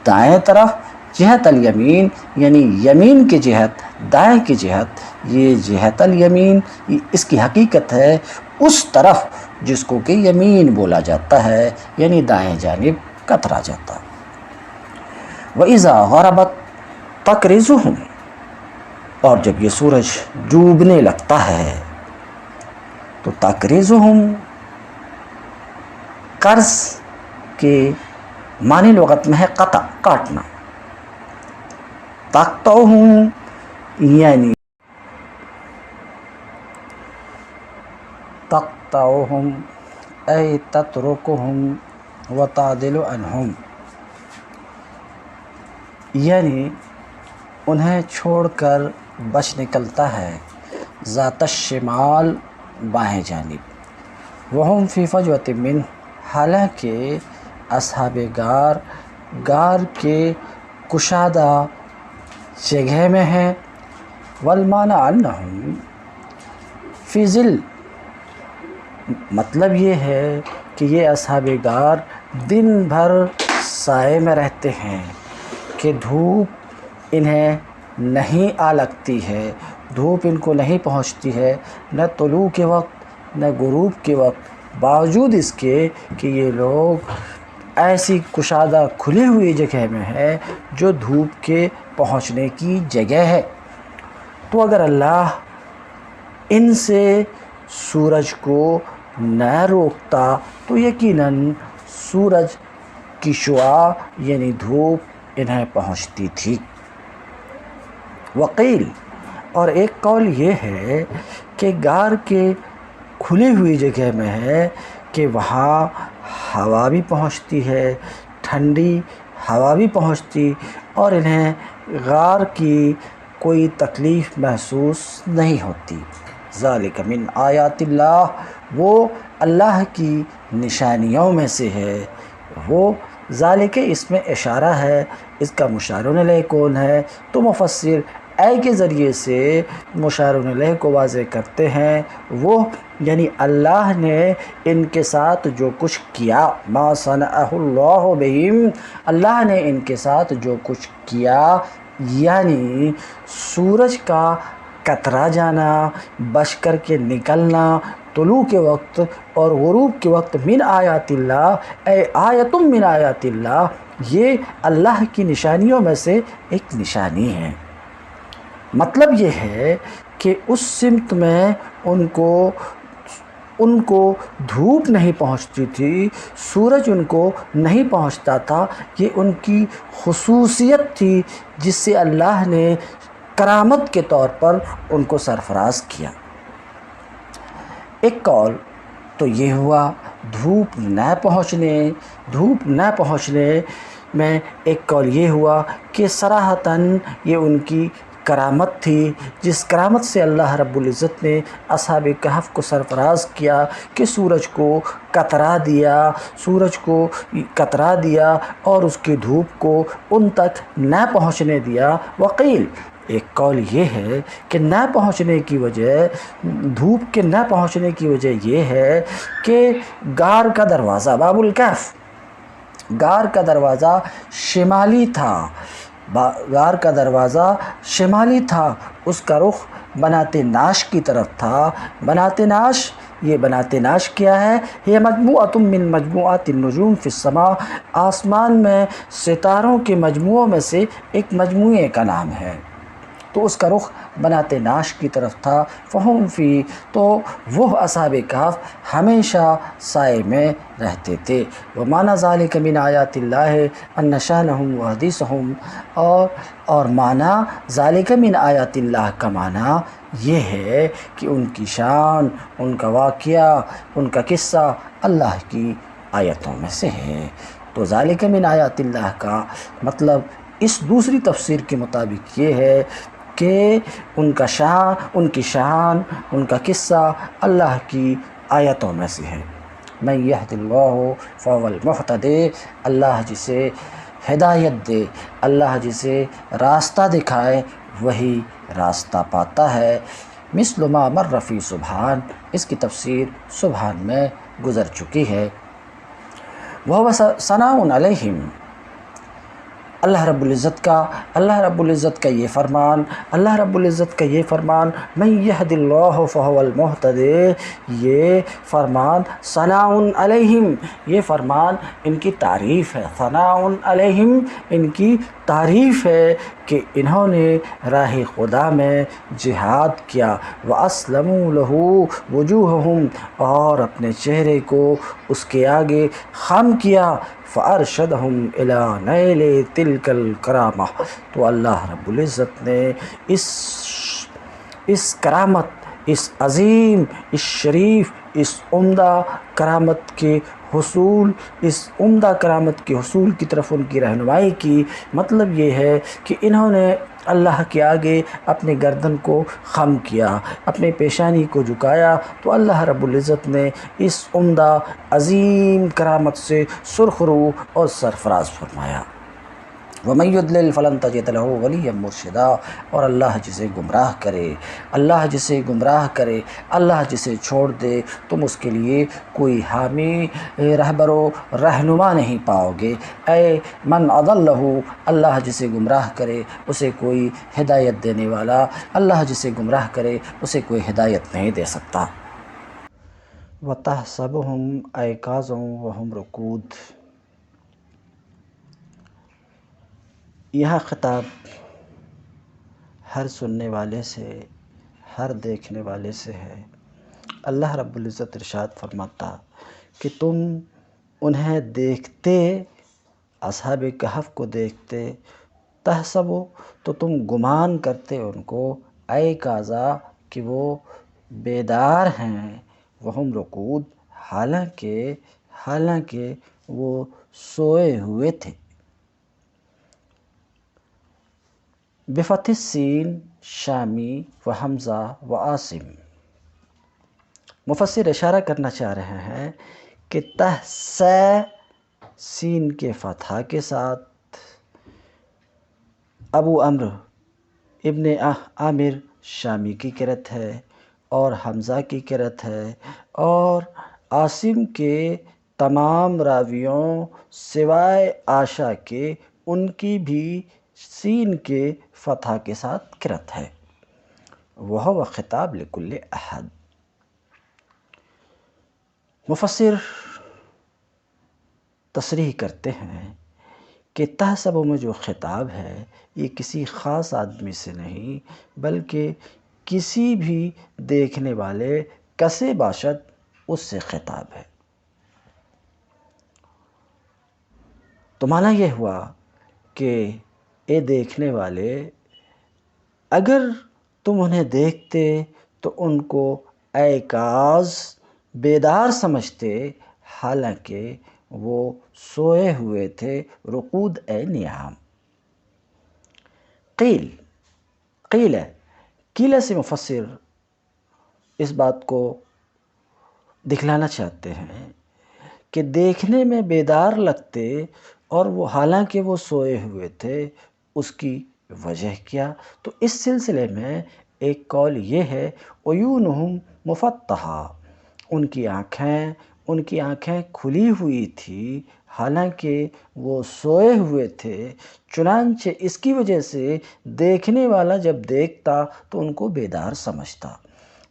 دائیں طرف، جہت الیمین یعنی یمین کی جہت، دائیں کی جہت، یہ جہت الیمین اس کی حقیقت ہے اس طرف جس کو کہ یمین بولا جاتا ہے، یعنی دائیں جانب کترا جاتا۔ وَإِذَا غَرَبَتْ تَقْرِضُهُمْ، اور جب یہ سورج ڈوبنے لگتا ہے تو تقریضہم قرض کے معنی لغت میں ہے قطع، کاٹنا۔ تقطعہم یعنی تقطعہم ای تترکہم وتعدل عنہم، یعنی انہیں چھوڑ کر بچ نکلتا ہے ذات الشمال، بائیں جانب، وہم فی فجوۃ منہ، حالانکہ اصحاب غار کے کشادہ جگہ میں ہیں، والمعنی انہم فی ظل، مطلب یہ ہے کہ یہ اصحاب غار دن بھر سائے میں رہتے ہیں کہ دھوپ انہیں نہیں آ لگتی ہے، دھوپ ان کو نہیں پہنچتی ہے، نہ طلوع کے وقت نہ غروب کے وقت، باوجود اس کے کہ یہ لوگ ایسی کشادہ کھلی ہوئی جگہ میں ہے جو دھوپ کے پہنچنے کی جگہ ہے۔ تو اگر اللہ ان سے سورج کو نہ روکتا تو یقیناً سورج کی شعاع یعنی دھوپ انہیں پہنچتی تھی۔ وقیل، اور ایک قول یہ ہے کہ غار کے کھلی ہوئی جگہ میں ہے کہ وہاں ہوا بھی پہنچتی ہے، ٹھنڈی ہوا بھی پہنچتی، اور انہیں غار کی کوئی تکلیف محسوس نہیں ہوتی۔ ذالک من آیات اللہ، وہ اللہ کی نشانیوں میں سے ہے۔ وہ ذالک اس میں اشارہ ہے، اس کا مشار الیہ کون ہے؟ تو مفسر اے کے ذریعے سے مشار الیہ کو واضح کرتے ہیں، وہ یعنی اللہ نے ان کے ساتھ جو کچھ کیا، ما صنعہ اللہ بہم، اللہ نے ان کے ساتھ جو کچھ کیا، یعنی سورج کا کترا جانا، بچ کر کے نکلنا طلوع کے وقت اور غروب کے وقت، من آیات اللہ اے آیت من آیات اللہ، یہ اللہ کی نشانیوں میں سے ایک نشانی ہے۔ مطلب یہ ہے کہ اس سمت میں ان کو دھوپ نہیں پہنچتی تھی، سورج ان کو نہیں پہنچتا تھا، یہ ان کی خصوصیت تھی جس سے اللہ نے کرامت کے طور پر ان کو سرفراز کیا۔ ایک قول تو یہ ہوا دھوپ نہ پہنچنے میں، ایک قول یہ ہوا کہ صراحتاً یہ ان کی کرامت تھی، جس کرامت سے اللہ رب العزت نے اصحاب کہف کو سرفراز کیا کہ سورج کو کترا دیا اور اس کی دھوپ کو ان تک نہ پہنچنے دیا۔ وقیل، ایک قول یہ ہے کہ نہ پہنچنے کی وجہ، دھوپ کے نہ پہنچنے کی وجہ یہ ہے کہ غار کا دروازہ، باب الکہف، غار کا دروازہ شمالی تھا، غار کا دروازہ شمالی تھا، اس کا رخ بنات ناش کی طرف تھا۔ بنات ناش کیا ہے؟ یہ مجموعۃ من مجموعات النجوم فی السماء، آسمان میں ستاروں کے مجموعوں میں سے ایک مجموعے کا نام ہے، تو اس کا رخ بنات ناش کی طرف تھا۔ فہم فی، تو وہ اصحاب کہف ہمیشہ سائے میں رہتے تھے۔ ومعنی ذالک من آیات اللہ ان شانہم و حدیثہم، اور معنی ذالک من آیات اللہ کا معنی یہ ہے کہ ان کی شان، ان کا واقعہ، ان کا قصہ اللہ کی آیتوں میں سے ہے۔ تو ذالک من آیات اللہ کا مطلب اس دوسری تفسیر کے مطابق یہ ہے کہ ان کی شان، ان کا قصہ اللہ کی آیتوں میں سے ہے۔ من یہد اللہ فهو المہتدی، اللہ جسے ہدایت دے، اللہ جسے راستہ دکھائے وہی راستہ پاتا ہے۔ مثل ما مر فی سبحان، اس کی تفسیر سبحان میں گزر چکی ہے۔ وَهُوَ ثناء علیہم، اللہ رب العزت کا یہ فرمان، اللہ رب العزت کا یہ فرمان من یہد اللہ فهو المہتدی، یہ فرمان ثناء علیہم، یہ فرمان ان کی تعریف ہے، ثناء علیہم ان کی تعریف ہے کہ انہوں نے راہ خدا میں جہاد کیا، وَأَسْلَمُوا لَهُ وُجُوهَهُمْ، اور اپنے چہرے کو اس کے آگے خم کیا، فَأَرْشَدَهُمْ إِلَىٰ نَيْلِ تِلْكَ الْكَرَامَةِ، تو اللہ رب العزت نے اس کرامت، اس عظیم، اس شریف، اس عمدہ کرامت کے حصول کی طرف ان کی رہنمائی کی۔ مطلب یہ ہے کہ انہوں نے اللہ کے آگے اپنے گردن کو خم کیا، اپنے پیشانی کو جھکایا، تو اللہ رب العزت نے اس عمدہ عظیم کرامت سے سرخرو اور سرفراز فرمایا۔ وَمَن يُضْلِلْ فَلَن تَجِدَ لَهُ وَلِيًّا مُرْشِدًا، اور اللہ جسے گمراہ کرے، اللہ جسے چھوڑ دے، تم اس کے لیے کوئی حامی، رہبر و رہنما نہیں پاؤ گے۔ اے من اضلہ، اللہ جسے گمراہ کرے اسے کوئی ہدایت دینے والا، اللہ جسے گمراہ کرے اسے کوئی ہدایت نہیں دے سکتا۔ وَتَحْسَبُهُمْ أَيْقَاظًا وَهُمْ رُقُودٌ، یہاں خطاب ہر سننے والے سے، ہر دیکھنے والے سے ہے۔ اللہ رب العزت ارشاد فرماتا کہ تم انہیں دیکھتے، اصحاب کہف کو دیکھتے، تحسبو تو تم گمان کرتے ان کو، ایقاظا کہ وہ بیدار ہیں، وہم رقود حالانکہ وہ سوئے ہوئے تھے۔ بفتح السین شامی و حمزہ و عاصم، مفسر اشارہ کرنا چاہ رہے ہیں کہ سین کے فتحہ کے ساتھ ابو عمرو ابن عامر شامی کی قرأت ہے اور حمزہ کی قرأت ہے، اور عاصم کے تمام راویوں سوائے عاشا کے ان کی بھی سین کے فتحہ کے ساتھ قرأت ہے۔ وَهُوَ خطاب لکل احد، مفسر تصریح کرتے ہیں کہ تحسب میں جو خطاب ہے یہ کسی خاص آدمی سے نہیں بلکہ کسی بھی دیکھنے والے کسے باشد اس سے خطاب ہے۔ تو معنی یہ ہوا کہ اے دیکھنے والے، اگر تم انہیں دیکھتے تو ان کو ایقاظ، بیدار سمجھتے، حالانکہ وہ سوئے ہوئے تھے، رقود اے نیام۔ قیل سے مفسر اس بات کو دکھلانا چاہتے ہیں کہ دیکھنے میں بیدار لگتے اور وہ حالانکہ وہ سوئے ہوئے تھے، اس کی وجہ کیا؟ تو اس سلسلے میں ایک قول یہ ہے، عیونہم مفتحہ، ان کی آنکھیں کھلی ہوئی تھی حالانکہ وہ سوئے ہوئے تھے، چنانچہ اس کی وجہ سے دیکھنے والا جب دیکھتا تو ان کو بیدار سمجھتا۔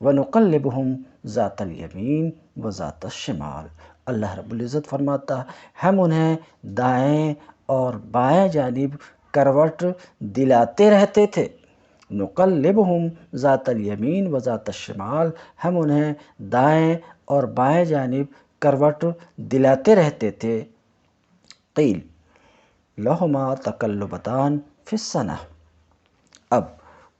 وَنُقَلِّبُهُمْ ذَاتَ الْيَمِينِ وَذَاتَ الشِّمَالِ، اللہ رب العزت فرماتا ہم انہیں دائیں اور بائیں جانب کروٹ دلاتے رہتے تھے۔ نقلبہم ذات الیمین و ذات الشمال، ہم انہیں دائیں اور بائیں جانب کروٹ دلاتے رہتے تھے۔ قیل لہما تقلبتان فی السنہ، اب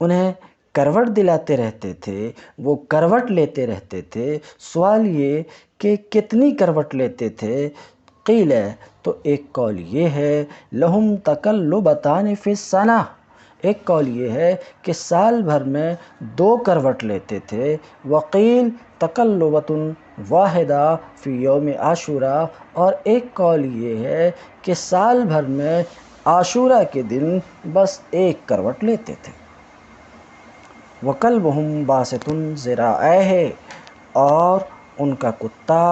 انہیں کروٹ دلاتے رہتے تھے، وہ کروٹ لیتے رہتے تھے، سوال یہ کہ کتنی کروٹ لیتے تھے؟ قیل تو ایک قول یہ ہے لہم تقلبتان فی السنہ، ایک قول یہ ہے کہ سال بھر میں 2 کروٹ لیتے تھے۔ وقیل تقلبۃ واحدہ فی یوم عاشورہ، اور ایک قول یہ ہے کہ سال بھر میں عاشورہ کے دن بس ایک کروٹ لیتے تھے۔ وَكَلْبُهُمْ بَاسِطٌ ذِرَاعَیْہِ، اور ان کا کتا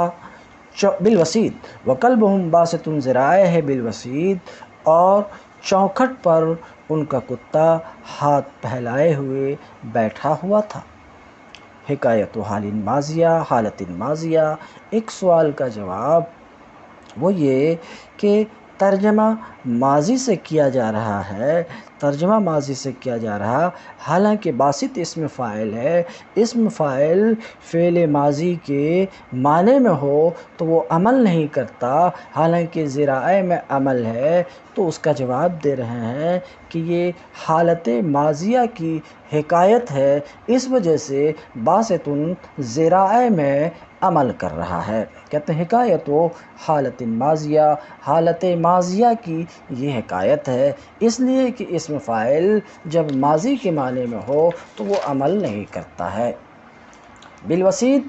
بالوسید، وَكَلْبُهُمْ بَاسِطٌ ذِرَاعَیْہِ بالوسید، اور چوکھٹ پر ان کا کتا ہاتھ پھیلائے ہوئے بیٹھا ہوا تھا۔ حکایت حال ماضیہ، حالت ماضیہ، ایک سوال کا جواب وہ یہ کہ ترجمہ ماضی سے کیا جا رہا ہے، ترجمہ ماضی سے کیا جا رہا، حالانکہ باسط اسم فاعل ہے، اسم فاعل فعل ماضی کے معنی میں ہو تو وہ عمل نہیں کرتا، حالانکہ ذراع میں عمل ہے، تو اس کا جواب دے رہے ہیں کہ یہ حالت ماضیہ کی حکایت ہے، اس وجہ سے باسط ذراع میں عمل کر رہا ہے۔ کہتے ہیں حکایت و حالت ماضیہ، حالت ماضیہ کی یہ حکایت ہے، اس لیے کہ اسم فاعل جب ماضی کے معنی میں ہو تو وہ عمل نہیں کرتا ہے۔ بالوسید،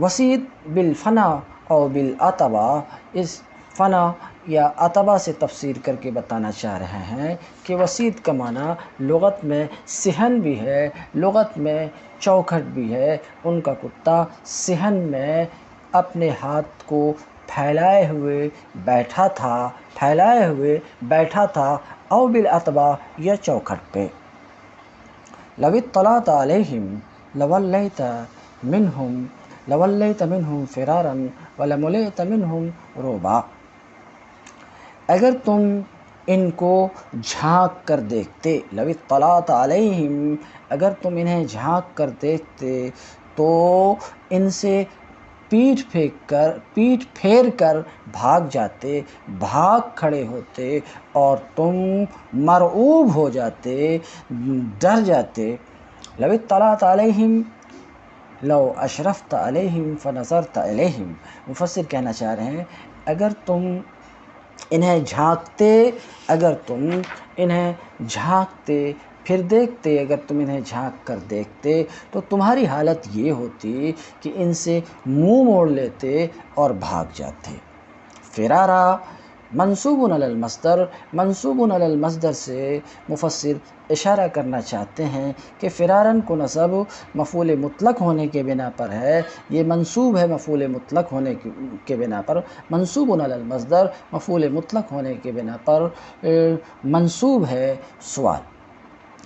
وسید بالفنا اور بالعتبہ، اس فنا یا عتبہ سے تفسیر کر کے بتانا چاہ رہے ہیں کہ وسید کا معنی لغت میں صحن بھی ہے، لغت میں چوکھٹ بھی ہے۔ ان کا کتا صحن میں اپنے ہاتھ کو پھیلائے ہوئے بیٹھا تھا، پھیلائے ہوئے بیٹھا تھا، او بالعتبہ یا چوکھٹ پہ۔ لو اطلعت علیہم لولیت منہم فرارا ولملئت منہم رعبا، اگر تم ان کو جھانک کر دیکھتے، لو اطلعت علیہم، اگر تم انہیں جھانک کر دیکھتے تو ان سے پیٹھ پھیر کر بھاگ جاتے، بھاگ کھڑے ہوتے، اور تم مرعوب ہو جاتے، ڈر جاتے۔ لو اطلعت علیہم، لو اشرفت علیہم فنظرت الیہم، مفسر کہنا چاہ رہے ہیں اگر تم انہیں جھانکتے، اگر تم انہیں جھانکتے پھر دیکھتے، اگر تم انہیں جھانک کر دیکھتے تو تمہاری حالت یہ ہوتی کہ ان سے منہ موڑ لیتے اور بھاگ جاتے۔ فرارا منصوب علی المصدر، منصوب علی المصدر سے مفسر اشارہ کرنا چاہتے ہیں کہ فرارن کو نصب مفعول مطلق ہونے کے بنا پر ہے، یہ منصوب ہے مفعول مطلق ہونے کے بنا پر، منصوب علی المصدر مفعول مطلق ہونے کے بنا پر منصوب ہے سوال۔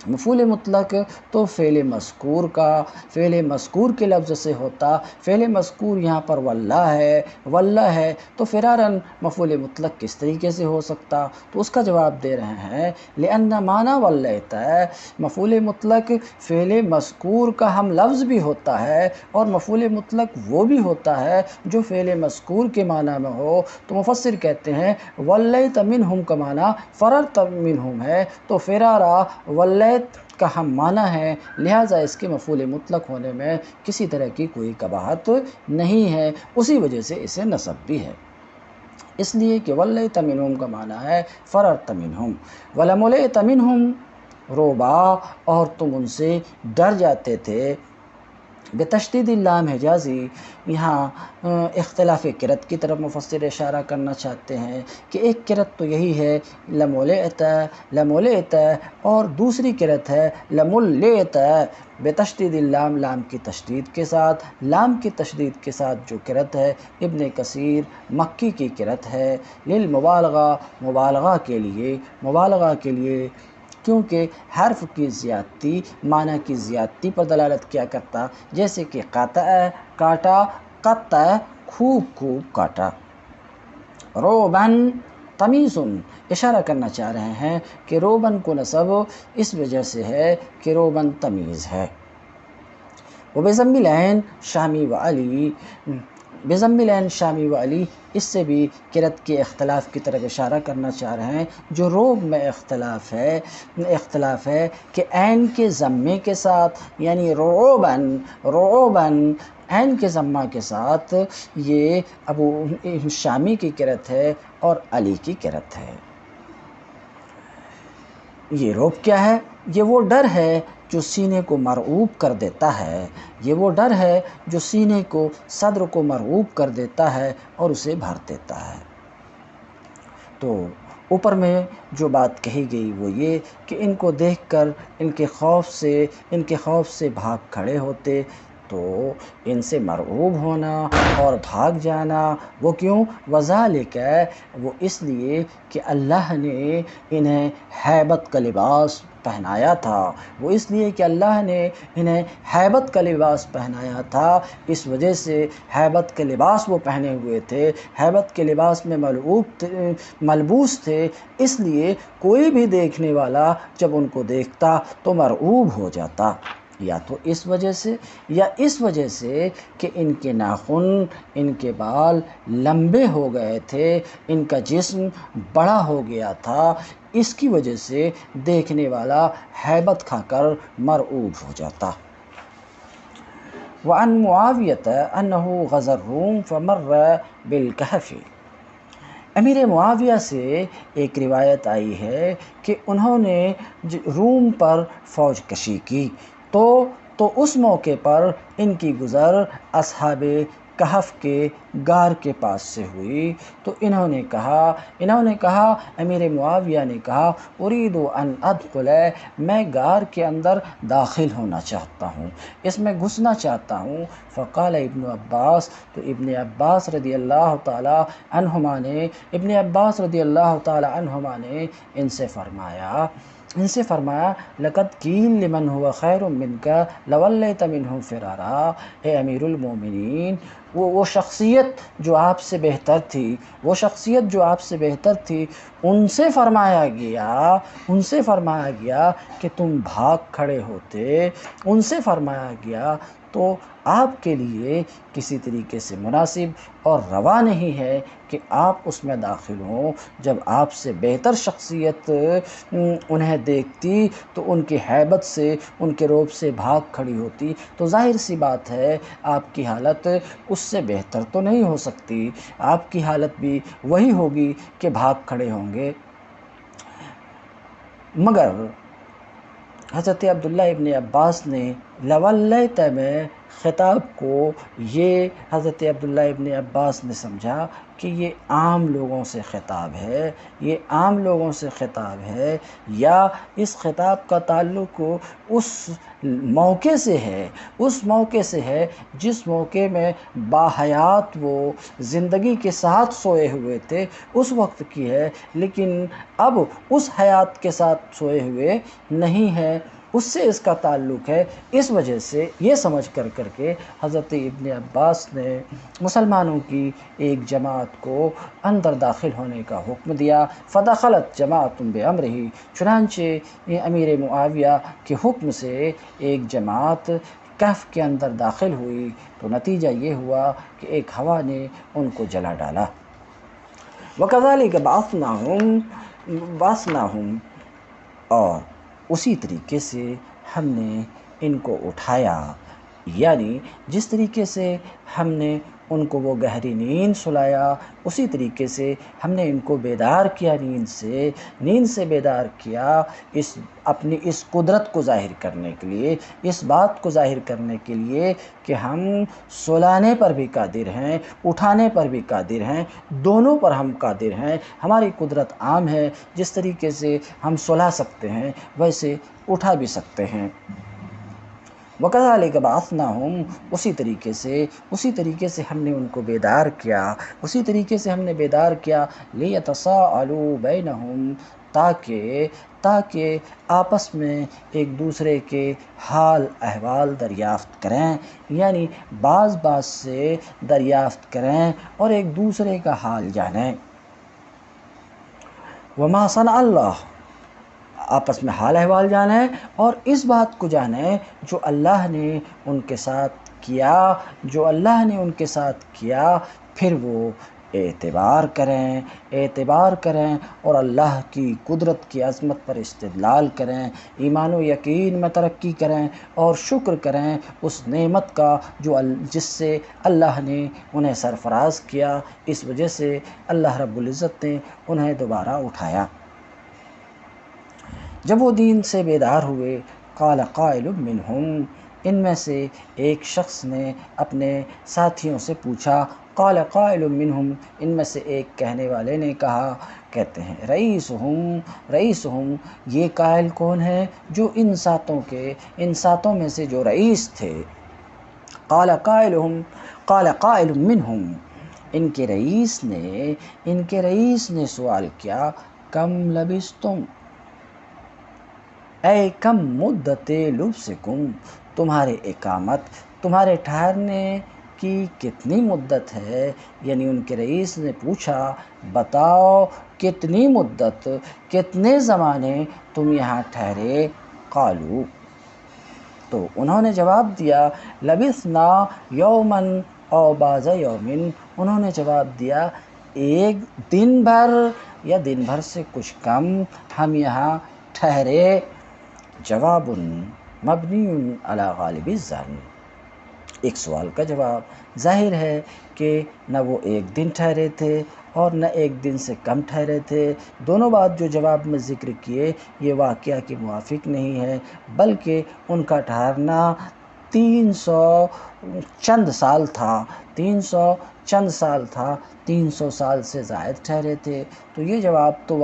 مفعول مطلق تو فعل مذکور کا، فعل مذکور کے لفظ سے ہوتا، فعل مذکور یہاں پر واللہ ہے، واللہ ہے، تو فرارن مفعول مطلق کس طریقے سے ہو سکتا؟ تو اس کا جواب دے رہے ہیں لأن معنی واللیت، مفعول مطلق فعل مذکور کا ہم لفظ بھی ہوتا ہے، اور مفعول مطلق وہ بھی ہوتا ہے جو فعل مذکور کے معنی میں ہو، تو مفسر کہتے ہیں ولیت منہم کا معنی فررت منہم ہے، تو فرارا ولیت کا ہم معنی ہے، لہٰذا اس کے مفعول مطلق ہونے میں کسی طرح کی کوئی قباحت نہیں ہے، اسی وجہ سے اسے نصب بھی ہے، اس لیے کہ ولیت منہم کا معنی ہے فررت منہم۔ ولملئت منہم رعبا، اور تم ان سے ڈر جاتے تھے، بتشدید اللام حجازی، یہاں اختلاف قرأت کی طرف مفسر اشارہ کرنا چاہتے ہیں کہ ایک قرأت تو یہی ہے لملئت، لملئت، اور دوسری قرأت ہے لملئت بتشدید اللام، لام کی تشدید کے ساتھ، لام کی تشدید کے ساتھ جو قرأت ہے ابن کثیر مکی کی قرأت ہے، للمبالغہ، مبالغہ کے لیے، مبالغہ کے لیے، کیونکہ حرف کی زیادتی معنی کی زیادتی پر دلالت کیا کرتا، جیسے کہ قطع کاٹا، قطع خوب خوب کاٹا۔ روبن تمیزن، اشارہ کرنا چاہ رہے ہیں کہ روبن کو نصب اس وجہ سے ہے کہ روبن تمیز ہے۔ وبضم العین شامی و علی، بضم العین شامی و علی، اس سے بھی قرأت کے اختلاف کی طرف اشارہ کرنا چاہ رہے ہیں، جو روب میں اختلاف ہے کہ عین کے ضمے کے ساتھ، یعنی رعوبن، رعوبن عین کے ضمہ کے ساتھ، یہ ابو شامی کی قرأت ہے اور علی کی قرأت ہے۔ یہ روب کیا ہے؟ یہ وہ ڈر ہے جو سینے کو مرعوب کر دیتا ہے، یہ وہ ڈر ہے جو سینے کو، صدر کو مرعوب کر دیتا ہے اور اسے بھر دیتا ہے۔ تو اوپر میں جو بات کہی گئی وہ یہ کہ ان کو دیکھ کر ان کے خوف سے بھاگ کھڑے ہوتے، تو ان سے مرعوب ہونا اور بھاگ جانا وہ کیوں؟ وَذَلِكَ، وہ اس لیے کہ اللہ نے انہیں ہیبت کا لباس پہنایا تھا، وہ اس لیے کہ اللہ نے انہیں ہیبت کا لباس پہنایا تھا، اس وجہ سے ہیبت کے لباس وہ پہنے ہوئے تھے، ہیبت کے لباس میں ملبوس تھے، اس لیے کوئی بھی دیکھنے والا جب ان کو دیکھتا تو مرعوب ہو جاتا، یا تو اس وجہ سے یا اس وجہ سے کہ ان کے ناخن، ان کے بال لمبے ہو گئے تھے، ان کا جسم بڑا ہو گیا تھا، اس کی وجہ سے دیکھنے والا ہیبت کھا کر مرعوب ہو جاتا۔ وعن معاویة انه غزا الروم فمر بالكهف، امیر معاویہ سے ایک روایت آئی ہے کہ انہوں نے روم پر فوج کشی کی تو اس موقع پر ان کی گزر اصحاب کہف کے غار کے پاس سے ہوئی، تو انہوں نے کہا امیر معاویہ نے کہا اريد ان ادخل، میں غار کے اندر داخل ہونا چاہتا ہوں، اس میں گھسنا چاہتا ہوں۔ فقال ابن عباس، تو ابن عباس رضی اللہ تعالی عنہما نے ان سے فرمایا لقد قیل لمن هو خیر منک لولیت منہ فرارا، اے امیر المومنین، وہ شخصیت جو آپ سے بہتر تھی ان سے فرمایا گیا کہ تم بھاگ کھڑے ہوتے، ان سے فرمایا گیا تو آپ کے لیے کسی طریقے سے مناسب اور روا نہیں ہے کہ آپ اس میں داخل ہوں۔ جب آپ سے بہتر شخصیت انہیں دیکھتی تو ان کی ہیبت سے، ان کے رعب سے بھاگ کھڑی ہوتی، تو ظاہر سی بات ہے آپ کی حالت اس سے بہتر تو نہیں ہو سکتی، آپ کی حالت بھی وہی ہوگی کہ بھاگ کھڑے ہوں گے۔ مگر حضرت عبداللہ ابن عباس نے لولیت میں خطاب کو، یہ حضرت عبداللہ ابن عباس نے سمجھا کہ یہ عام لوگوں سے خطاب ہے، یا اس خطاب کا تعلق اس موقع سے ہے جس موقع میں باحیات وہ زندگی کے ساتھ سوئے ہوئے تھے، اس وقت کی ہے، لیکن اب اس حیات کے ساتھ سوئے ہوئے نہیں ہے، اس سے اس کا تعلق ہے۔ اس وجہ سے یہ سمجھ کر کے حضرت ابن عباس نے مسلمانوں کی ایک جماعت کو اندر داخل ہونے کا حکم دیا۔ فدخلت جماعت بامرہ، چنانچہ امیر معاویہ کے حکم سے ایک جماعت کہف کے اندر داخل ہوئی، تو نتیجہ یہ ہوا کہ ایک ہوا نے ان کو جلا ڈالا۔ وَكَذَلِكَ بَعَثْنَاهُمْ، اور اسی طریقے سے ہم نے ان کو اٹھایا، یعنی جس طریقے سے ہم نے ان کو وہ گہری نیند سلایا، اسی طریقے سے ہم نے ان کو بیدار کیا، نیند سے بیدار کیا، اپنی اس قدرت کو ظاہر کرنے کے لیے، اس بات کو ظاہر کرنے کے لیے کہ ہم سلانے پر بھی قادر ہیں، اٹھانے پر بھی قادر ہیں، دونوں پر ہم قادر ہیں، ہماری قدرت عام ہے، جس طریقے سے ہم سلا سکتے ہیں ویسے اٹھا بھی سکتے ہیں۔ وَكَذَلِكَ بَعَثْنَاهُمْ، اسی طریقے سے ہم نے ان کو بیدار کیا، لِيَتَسَاءَلُوا بَيْنَهُمْ، تاکہ آپس میں ایک دوسرے کے حال احوال دریافت کریں، یعنی بعض سے دریافت کریں اور ایک دوسرے کا حال جانیں۔ وَمَا صَنَعَ اللَّهُ، آپس میں حال احوال جانیں اور اس بات کو جانیں جو اللہ نے ان کے ساتھ کیا، پھر وہ اعتبار کریں اور اللہ کی قدرت کی عظمت پر استدلال کریں، ایمان و یقین میں ترقی کریں اور شکر کریں اس نعمت کا جس سے اللہ نے انہیں سرفراز کیا، اس وجہ سے اللہ رب العزت نے انہیں دوبارہ اٹھایا۔ جب وہ دین سے بیدار ہوئے، قال قائل منہم، ان میں سے ایک شخص نے اپنے ساتھیوں سے پوچھا، قال قائل منہم، ان میں سے ایک کہنے والے نے کہا، کہتے ہیں رئیسہم، یہ قائل کون ہے؟ جو ان ساتوں میں سے جو رئیس تھے۔ قال قائل منہم، ان کے رئیس نے سوال کیا، کم لبستم، اے کم مدت لبسکم، تمہارے ٹھہرنے کی کتنی مدت ہے؟ یعنی ان کے رئیس نے پوچھا، بتاؤ کتنی مدت، کتنے زمانے تم یہاں ٹھہرے؟ قالو، تو انہوں نے جواب دیا، لبثنا یومن او بعض یومن، انہوں نے جواب دیا ایک دن بھر یا دن بھر سے کچھ کم ہم یہاں ٹھہرے۔ جواب مبنی علی غالب الظن، ایک سوال کا جواب، ظاہر ہے کہ نہ وہ ایک دن ٹھہرے تھے اور نہ ایک دن سے کم ٹھہرے تھے، دونوں بات جو جواب میں ذکر کیے یہ واقعہ کے موافق نہیں ہے، بلکہ ان کا ٹھہرنا 300 چند سال تھا، 300 سال سے زائد ٹھہرے تھے۔ تو یہ جواب تو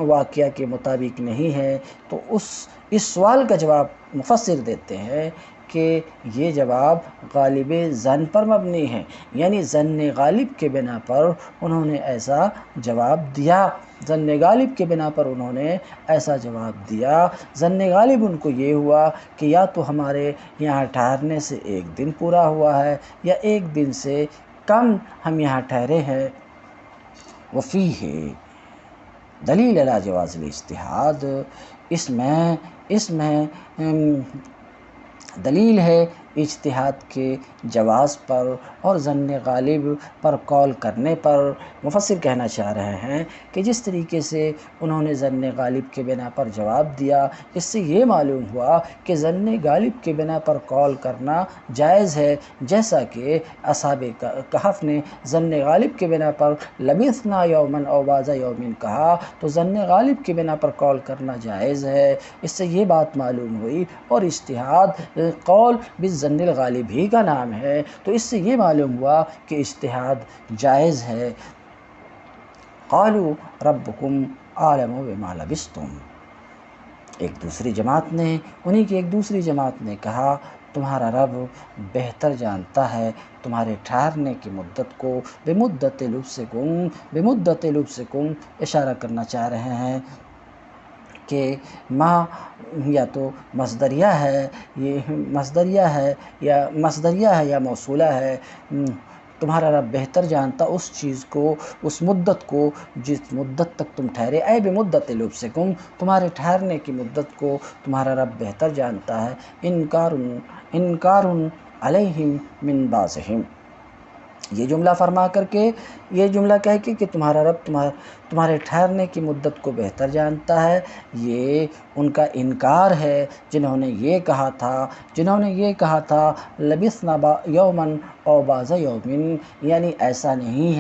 واقعہ کے مطابق نہیں ہے۔ تو اس سوال کا جواب مفسر دیتے ہیں کہ یہ جواب غالب ظن پر مبنی ہے، یعنی ظن غالب کے بنا پر انہوں نے ایسا جواب دیا، ظن غالب کے بنا پر انہوں نے ایسا جواب دیا۔ ظن غالب ان کو یہ ہوا کہ یا تو ہمارے یہاں ٹھہرنے سے ایک دن پورا ہوا ہے یا ایک دن سے کم ہم یہاں ٹھہرے ہیں۔ وفیہ دلیل علی جواز الاجتہاد، اس میں دلیل ہے اجتہاد کے جواز پر اور ظن غالب پر قول کرنے پر۔ مفسر کہنا چاہ رہے ہیں کہ جس طریقے سے انہوں نے ظن غالب کے بنا پر جواب دیا، اس سے یہ معلوم ہوا کہ ظن غالب کے بنا پر قول کرنا جائز ہے، جیسا کہ اصحاب کہف نے ظن غالب کے بنا پر لبثنا یومن او بعض یومن کہا، تو ظن غالب کے بنا پر قول کرنا جائز ہے۔ اس سے یہ بات معلوم ہوئی، اور اجتہاد قول بالظن الغالب ہی کا نام ہے، تو اس سے یہ معلوم ہوا کہ اجتہاد جائز ہے۔ قالوا ربکم اعلم بما لبثتم، انہی کی ایک دوسری جماعت نے کہا، تمہارا رب بہتر جانتا ہے تمہارے ٹھہرنے کی مدت کو۔ بمدت لبسکم اشارہ کرنا چاہ رہے ہیں کہ ما یا تو مصدریہ ہے یا موصولہ ہے۔ تمہارا رب بہتر جانتا اس چیز کو، اس مدت کو جس مدت تک تم ٹھہرے، اے بمدت لبسکم، تمہارے ٹھہرنے کی مدت کو تمہارا رب بہتر جانتا ہے۔ انکار علیہم من بعضہم، یہ جملہ فرما کر کے، یہ جملہ کہہ کے کہ تمہارا رب تمہارے ٹھہرنے کی مدت کو بہتر جانتا ہے، یہ ان کا انکار ہے جنہوں نے یہ کہا تھا لبثنا یومن او بعض یومن، یعنی ایسا نہیں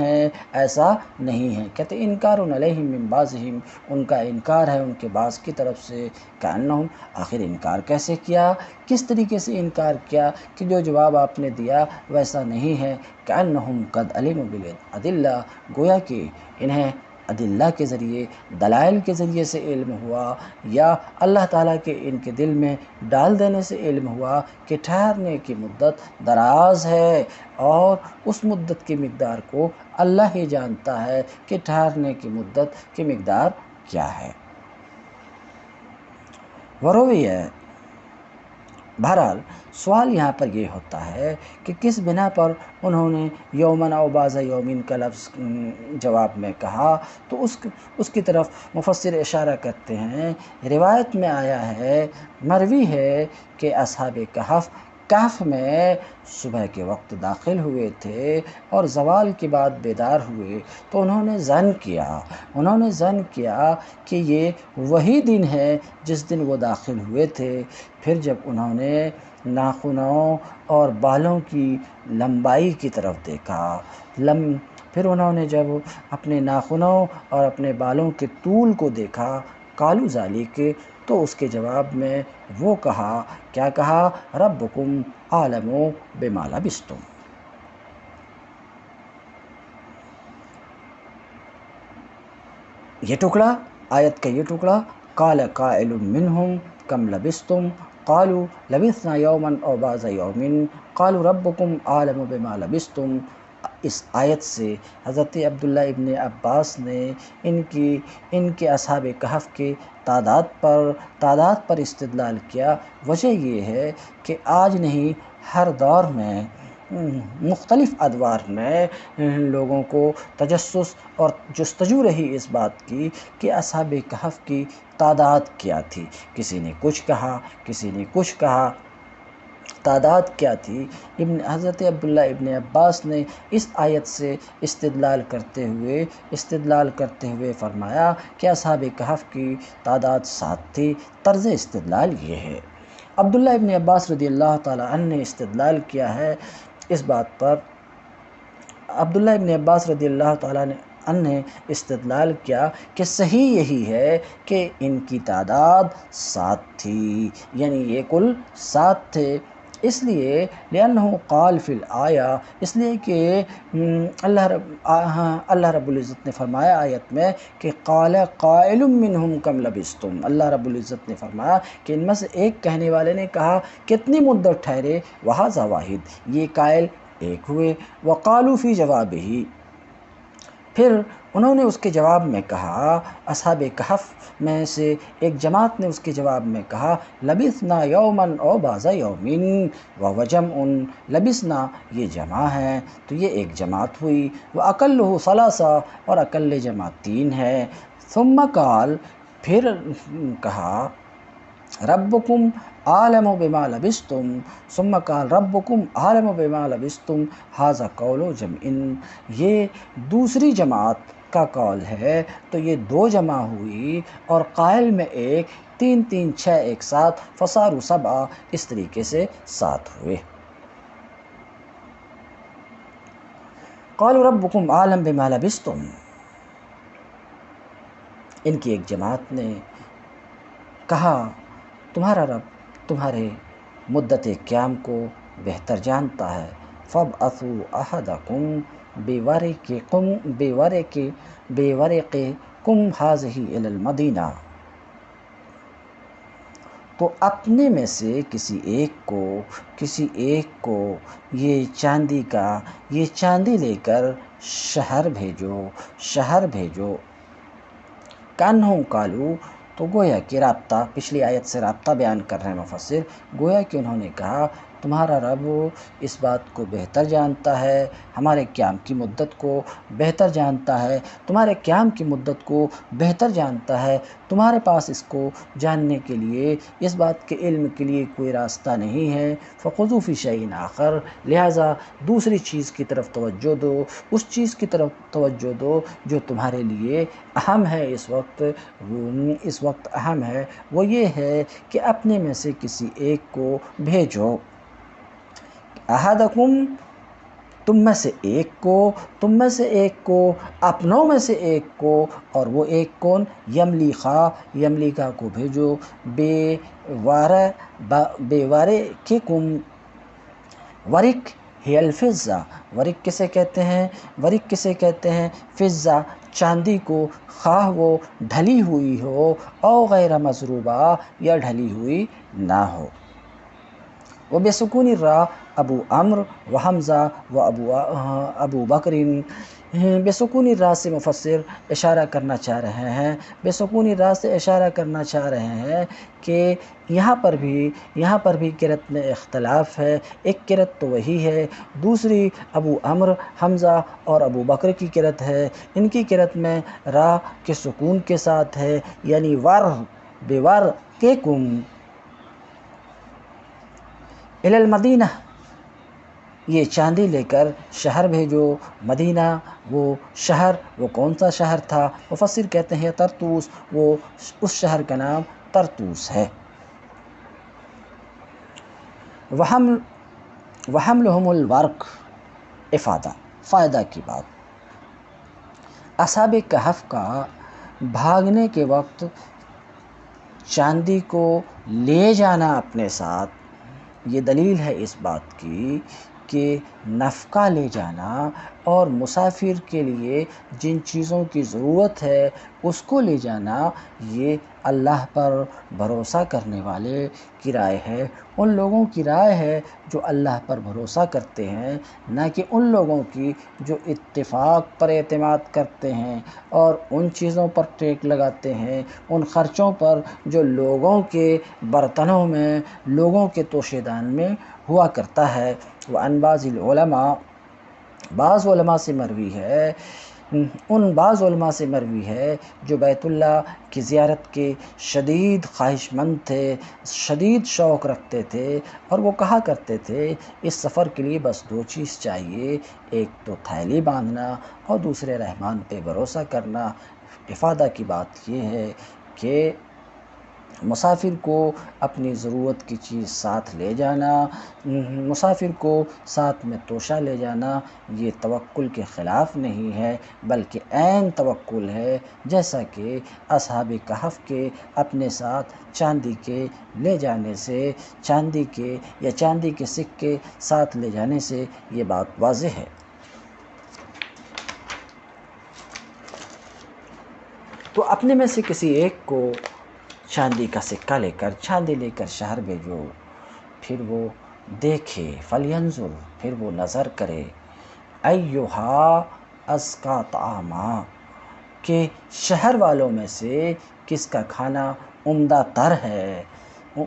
ہے۔ کہتے انکار علیہم من بعضہم، ان کا انکار ہے ان کے بعض کی طرف سے۔ کأنہم، آخر انکار کیسے کیا، کس طریقے سے انکار کیا کہ جو جواب آپ نے دیا ویسا نہیں ہے۔ کأنہم قد علموا بالادلہ، گویا کہ انہیں ادلہ کے ذریعے، دلائل کے ذریعے سے علم ہوا، یا اللہ تعالیٰ کے ان کے دل میں ڈال دینے سے علم ہوا کہ ٹھہرنے کی مدت دراز ہے، اور اس مدت کی مقدار کو اللہ ہی جانتا ہے کہ ٹھہرنے کی مدت کی مقدار کیا ہے۔ وروی ہے، بہرحال سوال یہاں پر یہ ہوتا ہے کہ کس بنا پر انہوں نے یومن او بعض یومن کا لفظ جواب میں کہا، تو اس کی طرف مفسر اشارہ کرتے ہیں۔ روایت میں آیا ہے، مروی ہے کہ اصحاب کہف میں صبح کے وقت داخل ہوئے تھے اور زوال کے بعد بیدار ہوئے، تو انہوں نے ظن کیا کہ یہ وہی دن ہے جس دن وہ داخل ہوئے تھے۔ پھر جب انہوں نے ناخنوں اور بالوں کی لمبائی کی طرف دیکھا، پھر انہوں نے جب اپنے ناخنوں اور اپنے بالوں کے طول کو دیکھا، قالوا ذالک، تو اس کے جواب میں وہ کہا، کیا کہا؟ ربکم عالم بما لبستم۔ یہ ٹکڑا، آیت کا یہ ٹکڑا، قال قائل منہم کم لبستم قالوا لبثنا یوما او بعض یوم قالوا ربکم عالم بما لبستم۔ اس آیت سے حضرت عبداللہ ابن عباس نے ان کے اصحاب کہف کی تعداد پر استدلال کیا۔ وجہ یہ ہے کہ آج نہیں، ہر دور میں مختلف ادوار میں لوگوں کو تجسس اور جستجو رہی اس بات کی کہ اصحاب کہف کی تعداد کیا تھی۔ کسی نے کچھ کہا، کسی نے کچھ کہا، تعداد کیا تھی؟ حضرت عبداللہ ابن عباس نے اس آیت سے استدلال کرتے ہوئے فرمایا کہ اصحاب کہف کی تعداد 7 تھی۔ طرز استدلال یہ ہے۔ عبداللہ ابن عباس رضی اللہ تعالی عنہ نے استدلال کیا ہے اس بات پر، عبداللہ ابن عباس رضی اللہ تعالیٰ عنہ نے استدلال کیا کہ صحیح یہی ہے کہ ان کی تعداد 7 تھی، یعنی یہ کل 7 تھے۔ اس لیے لأنہ قال فی الآیہ، اس لیے کہ اللہ رب العزت نے فرمایا آیت میں کہ قال قائل منہم کم لبستم، اللہ رب العزت نے فرمایا کہ ان میں سے ایک کہنے والے نے کہا کتنی مدت ٹھہرے، وہذا واحد، یہ قائل ایک ہوئے، وقالوا فی جوابہ، پھر انہوں نے اس کے جواب میں کہا، اصحاب کہف میں سے ایک جماعت نے اس کے جواب میں کہا لبثنا یوما او بعض یوم وهو جمع، لبثنا یہ جمع ہے تو یہ ایک جماعت ہوئی، واقلہ ثلاثہ، اور اقل جماعت 3 ہے۔ ثم قال، پھر کہا ربکم عالم بما لبستم، ثم قال ربکم عالم بما لبستم ھذا قول جمع، یہ دوسری جماعت کا قول ہے تو یہ 2 جمع ہوئی، اور قائل میں ایک، 3 3 6 1 7، فصاروا 7، اس طریقے سے 7 ہوئے۔ قالوا ربکم عالم بما لبستم، ان کی ایک جماعت نے کہا تمہارا رب تمہارے مدت قیام کو بہتر جانتا ہے، فابعثوا احدکم بورقکم ھذہ الی المدینہ، تو اپنے میں سے کسی ایک کو یہ چاندی لے کر شہر بھیجو۔ کانہم قالوا، تو گویا کہ رابطہ، پچھلی آیت سے رابطہ بیان کر رہے ہیں مفسر، گویا کہ انہوں نے کہا تمہارا رب اس بات کو بہتر جانتا ہے، ہمارے قیام کی مدت کو بہتر جانتا ہے، تمہارے قیام کی مدت کو بہتر جانتا ہے، تمہارے پاس اس کو جاننے کے لیے، اس بات کے علم کے لیے کوئی راستہ نہیں ہے۔ فخذوا فی شیء آخر، لہٰذا دوسری چیز کی طرف توجہ دو، اس چیز کی طرف توجہ دو جو تمہارے لیے اہم ہے اس وقت اہم ہے، وہ یہ ہے کہ اپنے میں سے کسی ایک کو بھیجو، احدکم، تم میں سے ایک کو، اپنوں میں سے ایک کو، اور وہ ایک کون؟ یملیخا کو بھیجو، بورقکم، ورق ہی الفضہ، ورق کسے کہتے ہیں؟ فضہ، چاندی کو، خواہ وہ ڈھلی ہوئی ہو، او غیر مضروبہ، یا ڈھلی ہوئی نہ ہو۔ وبسکون الراء ابو عمرو و حمزہ و ابو بکر، بسکون الراء سے مفسر اشارہ کرنا چاہ رہے ہیں کہ یہاں پر بھی قرأت میں اختلاف ہے، ایک قرأت تو وہی ہے، دوسری ابو عمرو، حمزہ اور ابو بکر کی قرأت ہے، ان کی قرأت میں را کے سکون کے ساتھ ہے، یعنی بورقکم الی المدینہ، یہ چاندی لے کر شہر بھیجو۔ مدینہ وہ شہر، وہ کون سا شہر تھا؟ مفسر کہتے ہیں طرطوس، وہ اس شہر کا نام طرطوس ہے۔ وحملہم الورق، افادہ، فائدہ کی بات، اصحاب کہف کا بھاگنے کے وقت چاندی کو لے جانا اپنے ساتھ، یہ دلیل ہے اس بات کی کہ نفقہ لے جانا اور مسافر کے لیے جن چیزوں کی ضرورت ہے اس کو لے جانا، یہ اللہ پر بھروسہ کرنے والے کی رائے ہے، ان لوگوں کی رائے ہے جو اللہ پر بھروسہ کرتے ہیں، نہ کہ ان لوگوں کی جو اتفاق پر اعتماد کرتے ہیں اور ان چیزوں پر ٹیک لگاتے ہیں، ان خرچوں پر جو لوگوں کے برتنوں میں، لوگوں کے توشے دان میں ہوا کرتا ہے۔ وَعَنْ بَعْضِ الْعُلَمَاء، بعض علماء سے مروی ہے، بعض علماء سے مروی ہے جو بیت اللہ کی زیارت کے شدید خواہش مند تھے، شدید شوق رکھتے تھے، اور وہ کہا کرتے تھے اس سفر کے لیے بس 2 چیز چاہیے، ایک تو تھیلی باندھنا اور دوسرے رحمان پہ بھروسہ کرنا۔ افادہ کی بات یہ ہے کہ مسافر کو اپنی ضرورت کی چیز ساتھ لے جانا، مسافر کو ساتھ میں توشہ لے جانا، یہ توکل کے خلاف نہیں ہے بلکہ عین توکل ہے، جیسا کہ اصحاب کہف کے اپنے ساتھ چاندی کے لے جانے سے، چاندی کے سکے ساتھ لے جانے سے یہ بات واضح ہے۔ تو اپنے میں سے کسی ایک کو چاندی کا سکہ لے کر، چاندی لے کر شہر بھیجو، پھر وہ دیکھے، فَلْيَنْظُرْ، پھر وہ نظر کرے، أَيُّهَا أَزْكَىٰ طَعَامًا، کہ شہر والوں میں سے کس کا کھانا عمدہ تر ہے،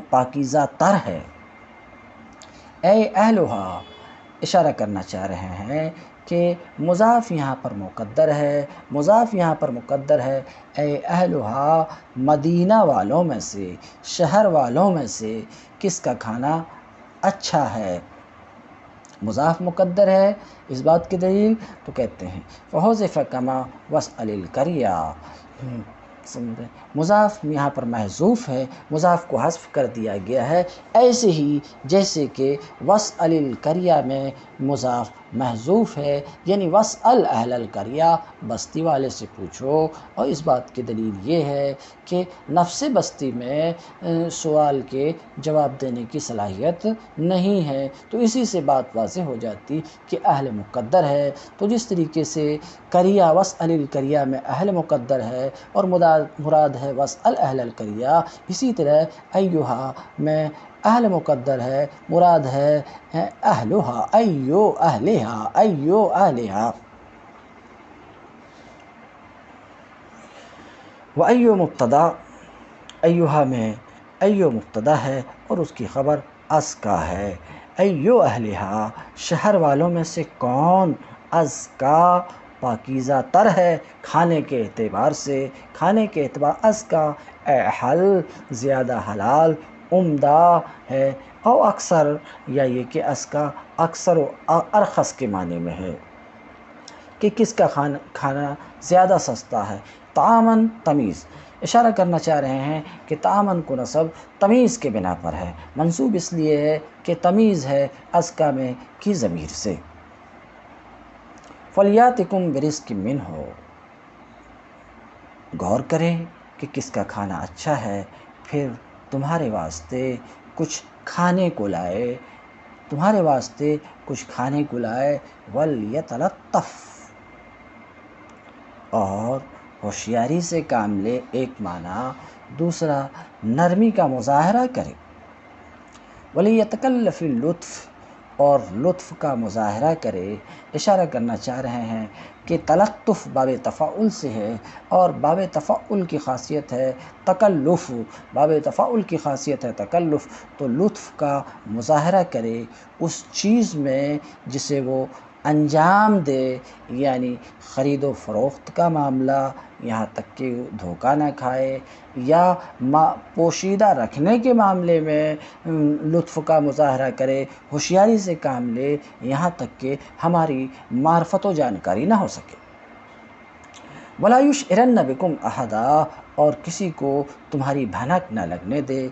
پاکیزہ تر ہے۔ اے اہلہا، اشارہ کرنا چاہ رہے ہیں کہ مضاف یہاں پر مقدر ہے، مضاف یہاں پر مقدر ہے، اے اہلہا، مدینہ والوں میں سے، شہر والوں میں سے کس کا کھانا اچھا ہے۔ مضاف مقدر ہے، اس بات کی دلیل تو کہتے ہیں فَحُذِفَ كَمَا وَاسْأَلِ الْقَرْيَةَ، مضاف یہاں پر محذوف ہے، مضاف کو حذف کر دیا گیا ہے، ایسے ہی جیسے کہ وَاسْأَلِ الْقَرْيَةَ میں مضاف محذوف ہے، یعنی وَاسْأَلْ أَهْلَ الْقَرْيَةَ، بستی والے سے پوچھو، اور اس بات کی دلیل یہ ہے کہ نفس بستی میں سوال کے جواب دینے کی صلاحیت نہیں ہے، تو اسی سے بات واضح ہو جاتی کہ اہل مقدر ہے۔ تو جس طریقے سے قریہ وَاسْأَلِ الْقَرْيَةَ میں اہل مقدر ہے اور مراد ہے وَاسْأَلْ أَهْلَ الْقَرْيَةَ، اسی طرح ایہا میں اہل مقدر ہے، مراد ہے اہلہا، ایو اہلہا، ایو اہلہا۔ وَأَيُّ مبتدا، ایہا میں ایو مبتدا ہے اور اس کی خبر ازکا ہے۔ ایو اہلہا، شہر والوں میں سے کون ازکا، پاکیزہ تر ہے کھانے کے اعتبار سے، کھانے کے اعتبار ازکا، احل، زیادہ حلال، عمدہ ہے، او اکثر، یا یہ کہ ازکا اکثر و ارخص کے معنی میں ہے کہ کس کا کھانا زیادہ سستا ہے۔ طعاماً، تمیز، اشارہ کرنا چاہ رہے ہیں کہ طعاماً کو نصب تمیز کے بنا پر ہے، منصوب اس لیے ہے کہ تمیز ہے ازکا میں کی ضمیر سے۔ فَلْيَأْتِكُمْ بِرِزْقٍ مِّنْهُ، غور کریں کہ کس کا کھانا اچھا ہے، پھر تمہارے واسطے کچھ کھانے کو لائے، تمہارے واسطے کچھ کھانے کو لائے، وَلْيَتَلَطَّفْ، اور ہوشیاری سے کام لے، ایک معنی، دوسرا نرمی کا مظاہرہ کرے، وَلْيَتَكَلَّفِ اللُّطْفَ، اور لطف کا مظاہرہ کرے۔ اشارہ کرنا چاہ رہے ہیں کہ تلطف باب تفاعل سے ہے، اور باب تفاعل کی خاصیت ہے تکلف، باب تفاعل کی خاصیت ہے تکلف، تو لطف کا مظاہرہ کرے اس چیز میں جسے وہ انجام دے، یعنی خرید و فروخت کا معاملہ، یہاں تک کہ دھوکہ نہ کھائے، یا پوشیدہ رکھنے کے معاملے میں لطف کا مظاہرہ کرے، ہوشیاری سے کام لے، یہاں تک کہ ہماری معرفت و جانکاری نہ ہو سکے۔ وَلَا يُشْعِرَنَّ بِكُمْ أَحَدًا، اور کسی کو تمہاری بھنک نہ لگنے دے،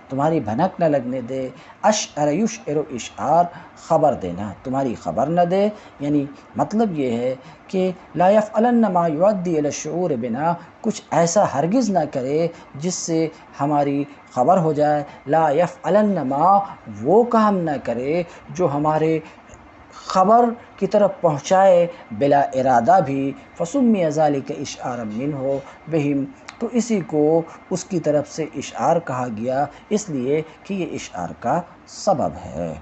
تمہاری بھنک نہ لگنے دے۔ اشعر یشعر اشعار، خبر دینا، تمہاری خبر نہ دے، یعنی مطلب یہ ہے کہ لا یفعلن ما یؤدی الی الشعور بنا، کچھ ایسا ہرگز نہ کرے جس سے ہماری خبر ہو جائے۔ لا یفعلن ما، وہ کام نہ کرے جو ہمارے خبر کی طرف پہنچائے بلا ارادہ بھی۔ فسمی ذلک اشعارا منہ بہم، تو اسی کو اس کی طرف سے اشعار کہا گیا، اس لیے کہ یہ اشعار کا سبب ہے۔